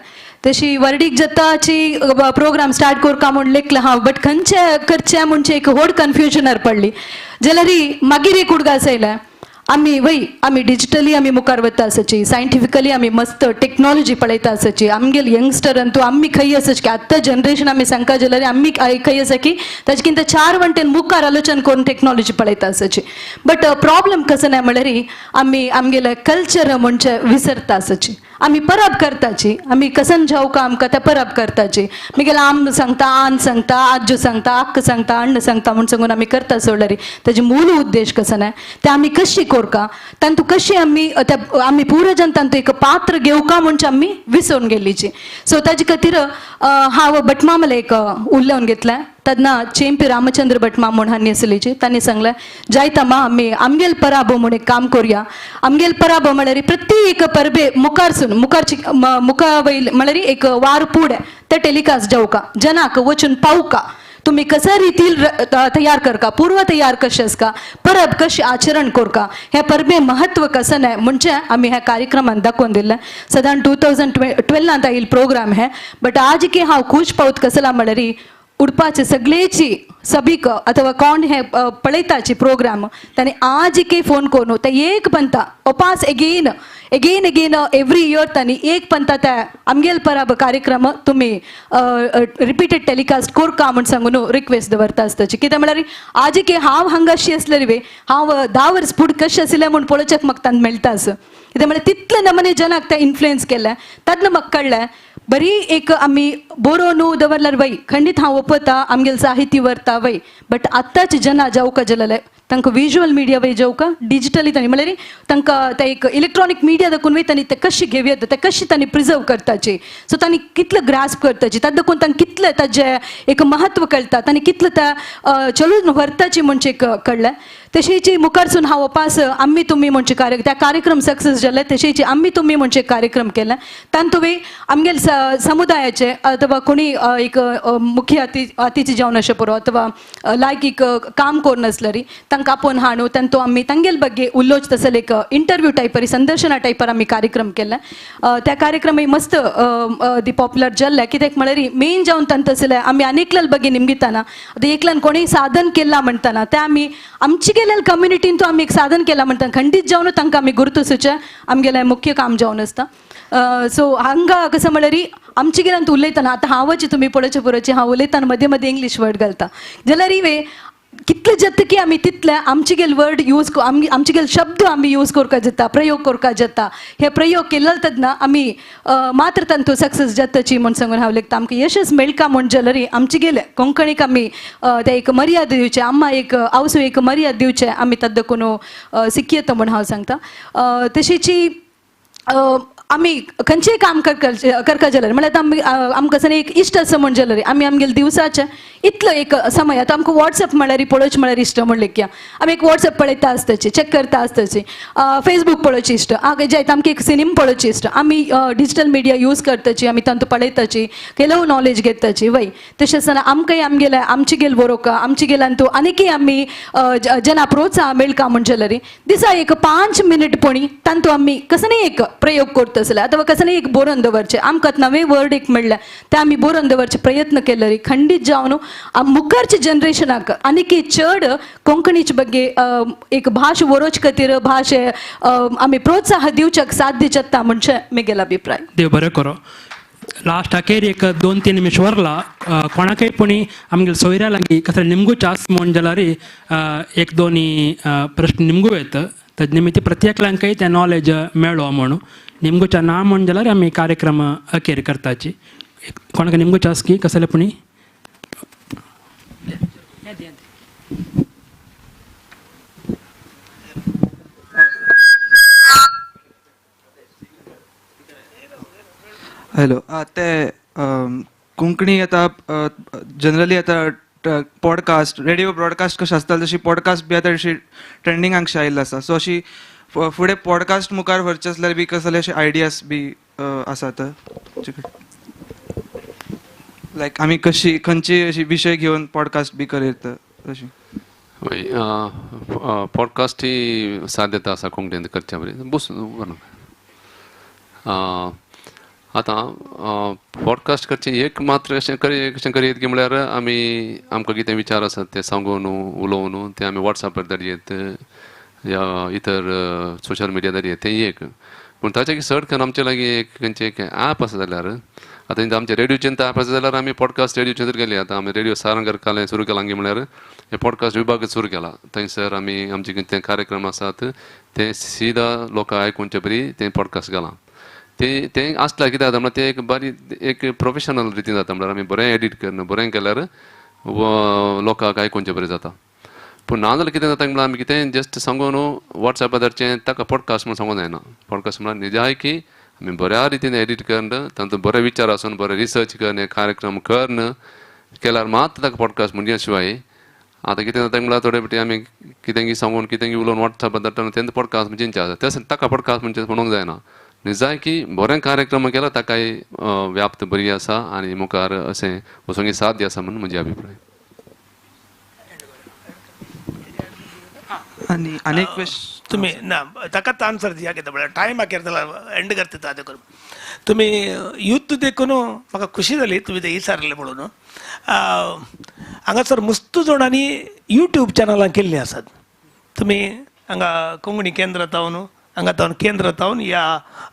तशी वर्डीक जाताची प्रोग्राम स्टार्ट करता म्हूण लेखलें हांव बट खंयचे करचें म्हणचे एक व्हड कन्फ्युजनार पडली जाल्यार मागीर एक उडगास आयलें आमी डिजिटली आमी मुखार वता आसाची सायंटिफिकली आमी मस्त टेक्नॉलॉजी पळयता आसाची आमगेले यंगस्टरान तूं आमी खंय आसाची की आत्तां जनरेशन आमी सांगता जाल्यार आमी खंय आसा की ताजे किंत 4 वटेन मुखार आलोचन करून टेक्नॉलॉजी पळयता आसाची बट प्रॉब्लम कसो ना म्हळ्यार आमी आमगेले कल्चर म्हणचे विसरता आसाची आमी परब करताची आमी कसन जावका आमकां त्या परब करताची मिगेल आम सांगता आन सांगता आज्जू सांगता आक्क सांगता अण्ण सांगता म्हूण सांगून आमी करता सोडल्यार ताजे मूल उद्देश कसो ना ते आमी कशी कोरका तांतू कशी आमी पुराजन तांतू एक पात्र घेवका म्हणचे आमी विसरून गेल्लीची सो ताजे खातीर हांव भटमामले एक उलोवन घेतलें तदना चेंपी रामचंद्र भट मामून हांनी आसलीची तांणी सांगलें जायता मा आमी आमगेल पराबो म्हूण एक काम करुया आमगेल पराबो म्हळ्यार प्रत्येक परबे मुखारसून मुखारची मुखा वयल म्हळ्यार एक वार पुढे ते टेलिकास्ट जावका जनाक वचून पावका तुम्ही कशा रीतील तयार करका पूर्व तयार कशेस का परब कशी आचरण करका हे परबे महत्व कसं नाही म्हणजे आम्ही ह्या कार्यक्रमात दाखवून दिलं साधारण 2012 येईल प्रोग्राम है बट आज की हांव खुश पावत कसला म्हळ्यार उडपाचे सगळेची सभीक अथवा कोण हे पळयताची प्रोग्राम तांणी आज के फोन करून ते एक पंता उपास एगेन एवरी इयर तांणी एक पंता त्या आमगेल पराब कार्यक्रम तुम्ही रिपीटेड टेलिकास्ट करका म्हूण सांगून रिक्वेस्ट दवरता आसताची कित्याक म्हळ्यार आज के हांव हांगाशी आसलेली वे हांव 10 वर्स फुडें कशें आसलें म्हूण पळोवच्याक म्हाका तान मेळटा असं कित्याक म्हळ्यार तितले नमने जनाक ते इन्फ्लुएन्स केले तातूंत म्हाका कळ्ळें बरी एक आमी बरो न्हू दवरल्यार वय खंडीत हांव ओपता आमगेल साहित्य व्हरता वय बट आत्ताचे जना जावका जाल्यार तांकां विज्युअल मिडिया वय जावका डिजिटली तांणी म्हळ्यार तांकां ते एक इलेक्ट्रॉनिक मिडिया दाखोवन वय तांणी ते कशी घेवया ते कशी तांणी प्रिजर्व करताची सो तांणी कितलें ग्रास्प करताची ताका देखून तांकां कितलें ताजें एक महत्व कळटा तांणी कितलें त्या चलून व्हरताची म्हणजे कळ्ळें तशेंची मुखारसून हांव उपास आम्ही तुम्ही म्हणजे त्या कार्यक्रम सक्सेस जाले तशेंची आम्ही तुम्ही म्हणजे कार्यक्रम केले तांतुवे आमगेल समुदायाचे अथवा कोणी एक मुख्य अतिथी जावन अशें पुरो अथवा लायक एक काम करून आसलेली तांकां आपोवन हाडून तांचो आमी तांगेल बग्गे उलोवच तसले एक इंटरव्यू टायपर संदर्शना टायपर आमी कार्यक्रम केले त्या कार्यक्रमय मस्त दी पॉप्युलर जाल्ले कित्याक म्हळ्यार मेन जावन तांत आसले आमी आनेकल्याल बग्गे निमगिताना आतां एकल्यान कोणीय साधन केला म्हणटाना ते आमी आमची गेल्या कम्युनिटीन तो आमी एक साधन केला म्हणटा खंडीत जावन तांकां आमी गुर्तुसुचें आमगेलें मुख्य काम जावन आसता सो हांगा कसं म्हळ्यार आमचे गेल्यान तूं उलयतना आतां हांवची तुमी पळोवचे पुरोचे हांव उलयतना मदें मदें इंग्लीश वर्ड घालता जाल्यार इवे कितले जत्त की आमी तितले आमचे गेल वर्ड यूज आमचे गेल शब्द आमी यूज करपा जाता प्रयोग करपा जाता हे प्रयोग केले तेन्ना आमी मात्र तांतू सक्सेस जाताची म्हूण सांगून हांव लेखता आमकां यशच मेळटा म्हूण जाल्यार आमचे गेले कोंकणीक आमी ते एक मर्यादा दिवचे आम्हा एक आवसू एक मर्यादा दिवचे आमी ताका देखून सिक्येता म्हूण हांव सांगता तशेंची आमी खंयचेंय काम करता जाल्यार म्हळ्यार आमी आमकां सण एक इश्ट आसा म्हण जाल्यार आमी आमगेले दिवसाचे इतलो एक समय आतां आमकां वॉट्सअप म्हळ्यार पळोवचें म्हळ्यार इश्ट म्हणलें की आमी एक वॉट्सअप पळयता आसताची चॅक करता आसताची फेसबूक पळोवची इश्ट जायत आमकां एक सिनेमा पळोवची इश्ट आमी डिजिटल मिडिया यूज करताची आमी तांतू पळयताची केलो नॉलेज घेताची वय तशें आसतना आमकांय आमगेले आमची गेल बरोवका आमची गेल्यान तूं आनीकय आमी जना प्रोत्साह मेळका म्हण जाल्यार दिसा एक 5 मिनट पणी तांतू आमी कसनय एक प्रयोग करता अथवा कसं एक बरोवन दवरचे आमकां नवे वर्ड एक म्हणले ते आमी बरोवन दवरचे प्रयत्न केले खंडीत जावन मुखारच्या जनरेशनाक आनीक चड कोंकणीचे बग्गे एक भाश वरोच खातीर भाशे आमी प्रोत्साह दिवच्याक साध्य जाता म्हणजे म्हगेलो अभिप्राय देव बरें करो लास्ट अखेर एक 2-3 निमिष वरला कोणाकय पुणी आमगेले सोयऱ्या लागीं कसले निमगूच आस म्हण जाल्यार 1-2 प्रश्न निमगू येता तेज निमित्त प्रत्येकांकय तें नॉलेज मेळ्ळो म्हणून निमगूच्या ना म्हण जाल्यार आमी कार्यक्रम अखेर करताची कोणाक निमगूच आस की कसले पुणी हॅलो ते कोंकणी आतां जनरली आतां पॉडकास्ट रेडिओ ब्रॉडकास्ट कशें आसता तशी पॉडकास्ट बी आतां अशी ट्रेंडिंगांक आयिल्ली आसा सो अशी फुडें पॉडकास्ट मुखार व्हरचे आसल्यार बी कसले अशे आयडियाज बी आसात लायक आमी कशी खंयची अशी विशय घेवन पॉडकास्ट बी करीत तशी पॉडकास्ट ही साध्यता आसा कोंकणीन करच्या बरी बस आतां पॉडकास्ट करचें एक मात्र अशें करीत की म्हळ्यार आमी आमकां कितें विचार आसात ते सांगून उलोवन ते आमी वॉट्सॅपार धाडयेत या इतर सोशल मिडिया धाडयेत तें एक पूण ताच्या चड करून आमचे लागीं एक खंयचें एक ॲप आसा जाल्यार आतां आमचे रेडिओचेर ॲप आसा जाल्यार आमी पॉडकास्ट रेडिओचेर गेले आतां आमी रेडिओ सारंगर कालें सुरू केलां म्हळ्यार हे पॉडकास्ट विभाग सुरू केला थंयसर आमी आमचे कितें कार्यक्रम आसात ते सीदा लोकां आयकुनचे बरी ते पॉडकास्ट घालां तें आसल्यार कितें जाता म्हळ्यार तें एक बरी एक प्रोफेशनल रितीन जाता म्हळ्यार आमी बरें एडीट करन बरें केल्यार लोकांक आयकुनचें बरें जाता पूण ना जाल्यार कितें जाता म्हळ्यार आमी कितें जस्ट सांगून वॉट्सॅपार धाडचें ताका पॉडकास्ट म्हूण सांगूंक जायना पॉडकास्ट म्हळ्यार निजाय की आमी बऱ्या रितीन एडीट करन तांचो बरे विचार आसून बरे रिसर्च करन कार्यक्रम करन केल्यार मात ताका पॉडकास्ट म्हणजे शिवाय आतां कितें जाता म्हळ्यार थोडे फावटी आमी कितेंय सांगून कितेंय उलोवन वॉट्सॅप धाडटा तेंच पॉडकास्ट म्हणजे आसा त्या ताका पॉडकास्ट म्हणजे म्हणूंक जायना जाय की बरें कार्यक्रम केला ताकाय व्याप्त बरी आसा आनी मुखार अशें वचोंगी साध्य आसा म्हणून म्हजे अभिप्राय. आणि अनेक क्वेश्चन तुम्ही ना ताकाच आन्सर दिया कितें म्हळ्यार टायम आखेर त्याला एंड करता ताजे करून तुम्ही युथ देखून म्हाका खुशी जाली तुमी ते विचारले म्हणून हांगासर मस्त जाणांनी यूट्यूब चॅनलां केल्लीं आसात. तुमी हांगा कोंकणी केंद्र तावन हांगा तावन केंद्र तावन या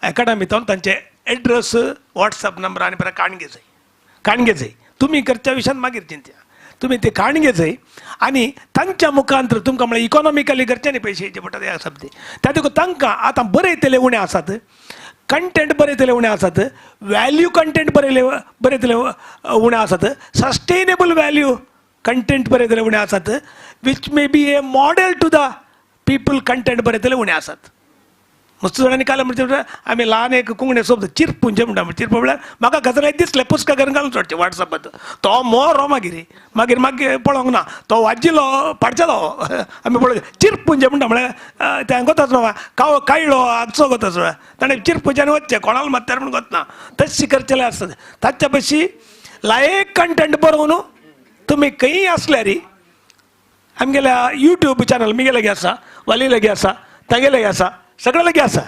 एकाडमी तावन तांचे एड्रेस वॉट्सअप नंबर आनी परत काणगे जाय तुमी करच्या विशयान मागीर चिंत्या तुमी ते काणगे जाय आनी तांच्या मुखांतर तुमकां म्हळ्यार इकॉनॉमिकली करचे न्ही पयशे जे पडटा ते शब्द त्या देखून तांकां आतां बरयतले उणे आसात कंटेंट बरयतले उणे आसात वॅल्यू कंटेंट बरयतले उणे आसात सस्टेनेबल वॅल्यू कंटेंट बरयतले उणे आसात which may be a model to the people content बरयतले उणे आसात. मस्त जाणांनी काल म्हणजे आमी ल्हान एक कोंकणी शब्द चिरपुंजे म्हणटा चिरप म्हळ्यार म्हाका गजाली दिसले पुस्तकां घालून सोडचे वॉट्सॅपात तो मोरो मागीर पळोवंक ना तो वाजिलो पाडचेलो आमी पळय चिरपुंजे म्हणटा म्हळ्यार तें गोताच न्हू काळलो आगचो गोताच ताणें चिरपुंज्यान वचचें कोणाला मात्यार म्हणून वचना तशें करचेलें आसता ताच्या पैशी लायक कंटेंट बरोवन तुमी खंयी आसल्यार आमगेल्या यूट्यूब चॅनल म्हगेले लागीं आसा वाली लागीं आसा तागे लागीं आसा सगळे लागीं आसा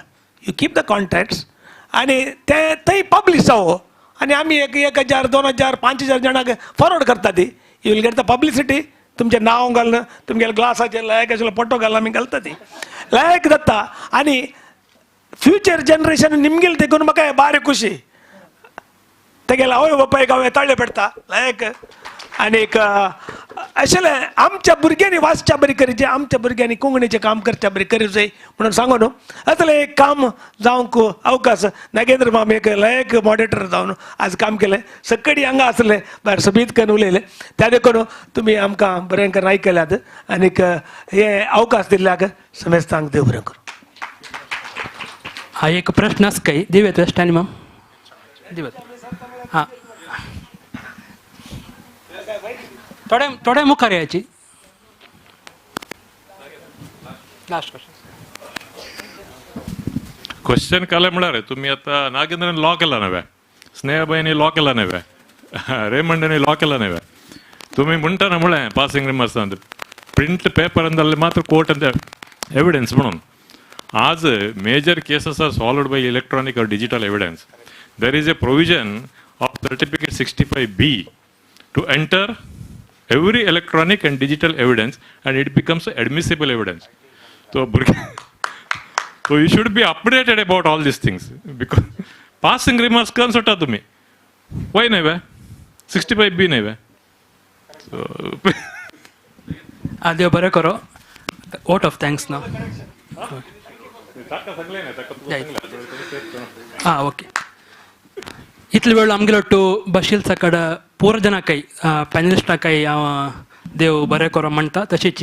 यू कीप द कॉन्टॅक्ट्स आनी ते थंय पब्लीश जावो आनी आमी 1000 2000 5000 जाणांक फॉरवर्ड करता ती you will get the publicity तुमचें नांव घालून तुमगेल्या ग्लासाचेर लायक आशिल्लो फोटो घालून आमी घालता ती लायक जाता आनी फ्युचर जनरेशन निमगेल देखून म्हाका बारी खुशी तेगेले आवय बापायक हांवें ताळ्यो पेडटा लायक आनीक अशें आमच्या भुरग्यांनी वाचच्या बरी करीचें आमच्या भुरग्यांनी कोंकणीचें काम करच्या बरी करूं जाय म्हणून सांगून असलें एक काम जावंक अवकाश नागेंद्र मामी एक लायक मॉडेरेटर जावन आज काम केलें सक्कडी हांगा आसले भायर सबीत करून उलयले त्या देखून तुमी आमकां बरें करून आयकल्यात आनीक हे अवकाश दिल्ल्याक समेस्तांक देव बरें करूं. हा एक प्रश्न आसा काय दिवेत वेस्टांनी मॅम दिवेत हां थोडे मुखार यायची लास्ट क्वेश्चन काले म्हळ्यार तुम्ही आता नागेंद्रन लॉ केला नव्हे स्नेहबाईनी लॉ केला नव्हे रेमंडनी लॉ केला नव्हे तुम्ही म्हणटा ना म्हळें पासिंग रिमार्क्स प्रिंट पेपर अंदरले मात्र कोर्ट अंद एविडेन्स म्हणून आज major cases are solved by electronic और digital evidence there is a provision of certificate 65B to enter every electronic and digital evidence and it becomes admissible evidence. So you should be updated about all these things because passing remarks comes out to me. Why never? 65B never. So देव बरें करो. Vote of thanks now. Okay इतले वेळ आमगेलो टू बशील सकड पूर जनाकय पॅनलिस्टाकय हांव देव बरें करो म्हणटा तशेंच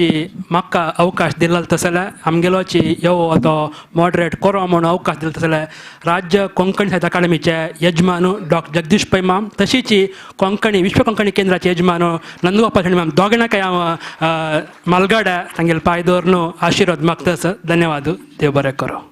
म्हाका अवकाश दिला तसल्या आमगेलोची ह्यो तो मॉडरेट करो म्हणून अवकाश दिला तसल्या राज्य कोंकणी साहित्य अकादमीचे यजमान डॉक्टर जगदीश पै मॅम तशीच कोंकणी विश्व कोंकणी केंद्राचे यजमान नंदगोपाल शेणी मॅम दोगांनाकय हांव मालगाड्या तांगेले पांय दवरून आशिर्वाद मागता धन्यवाद देव बरें करो.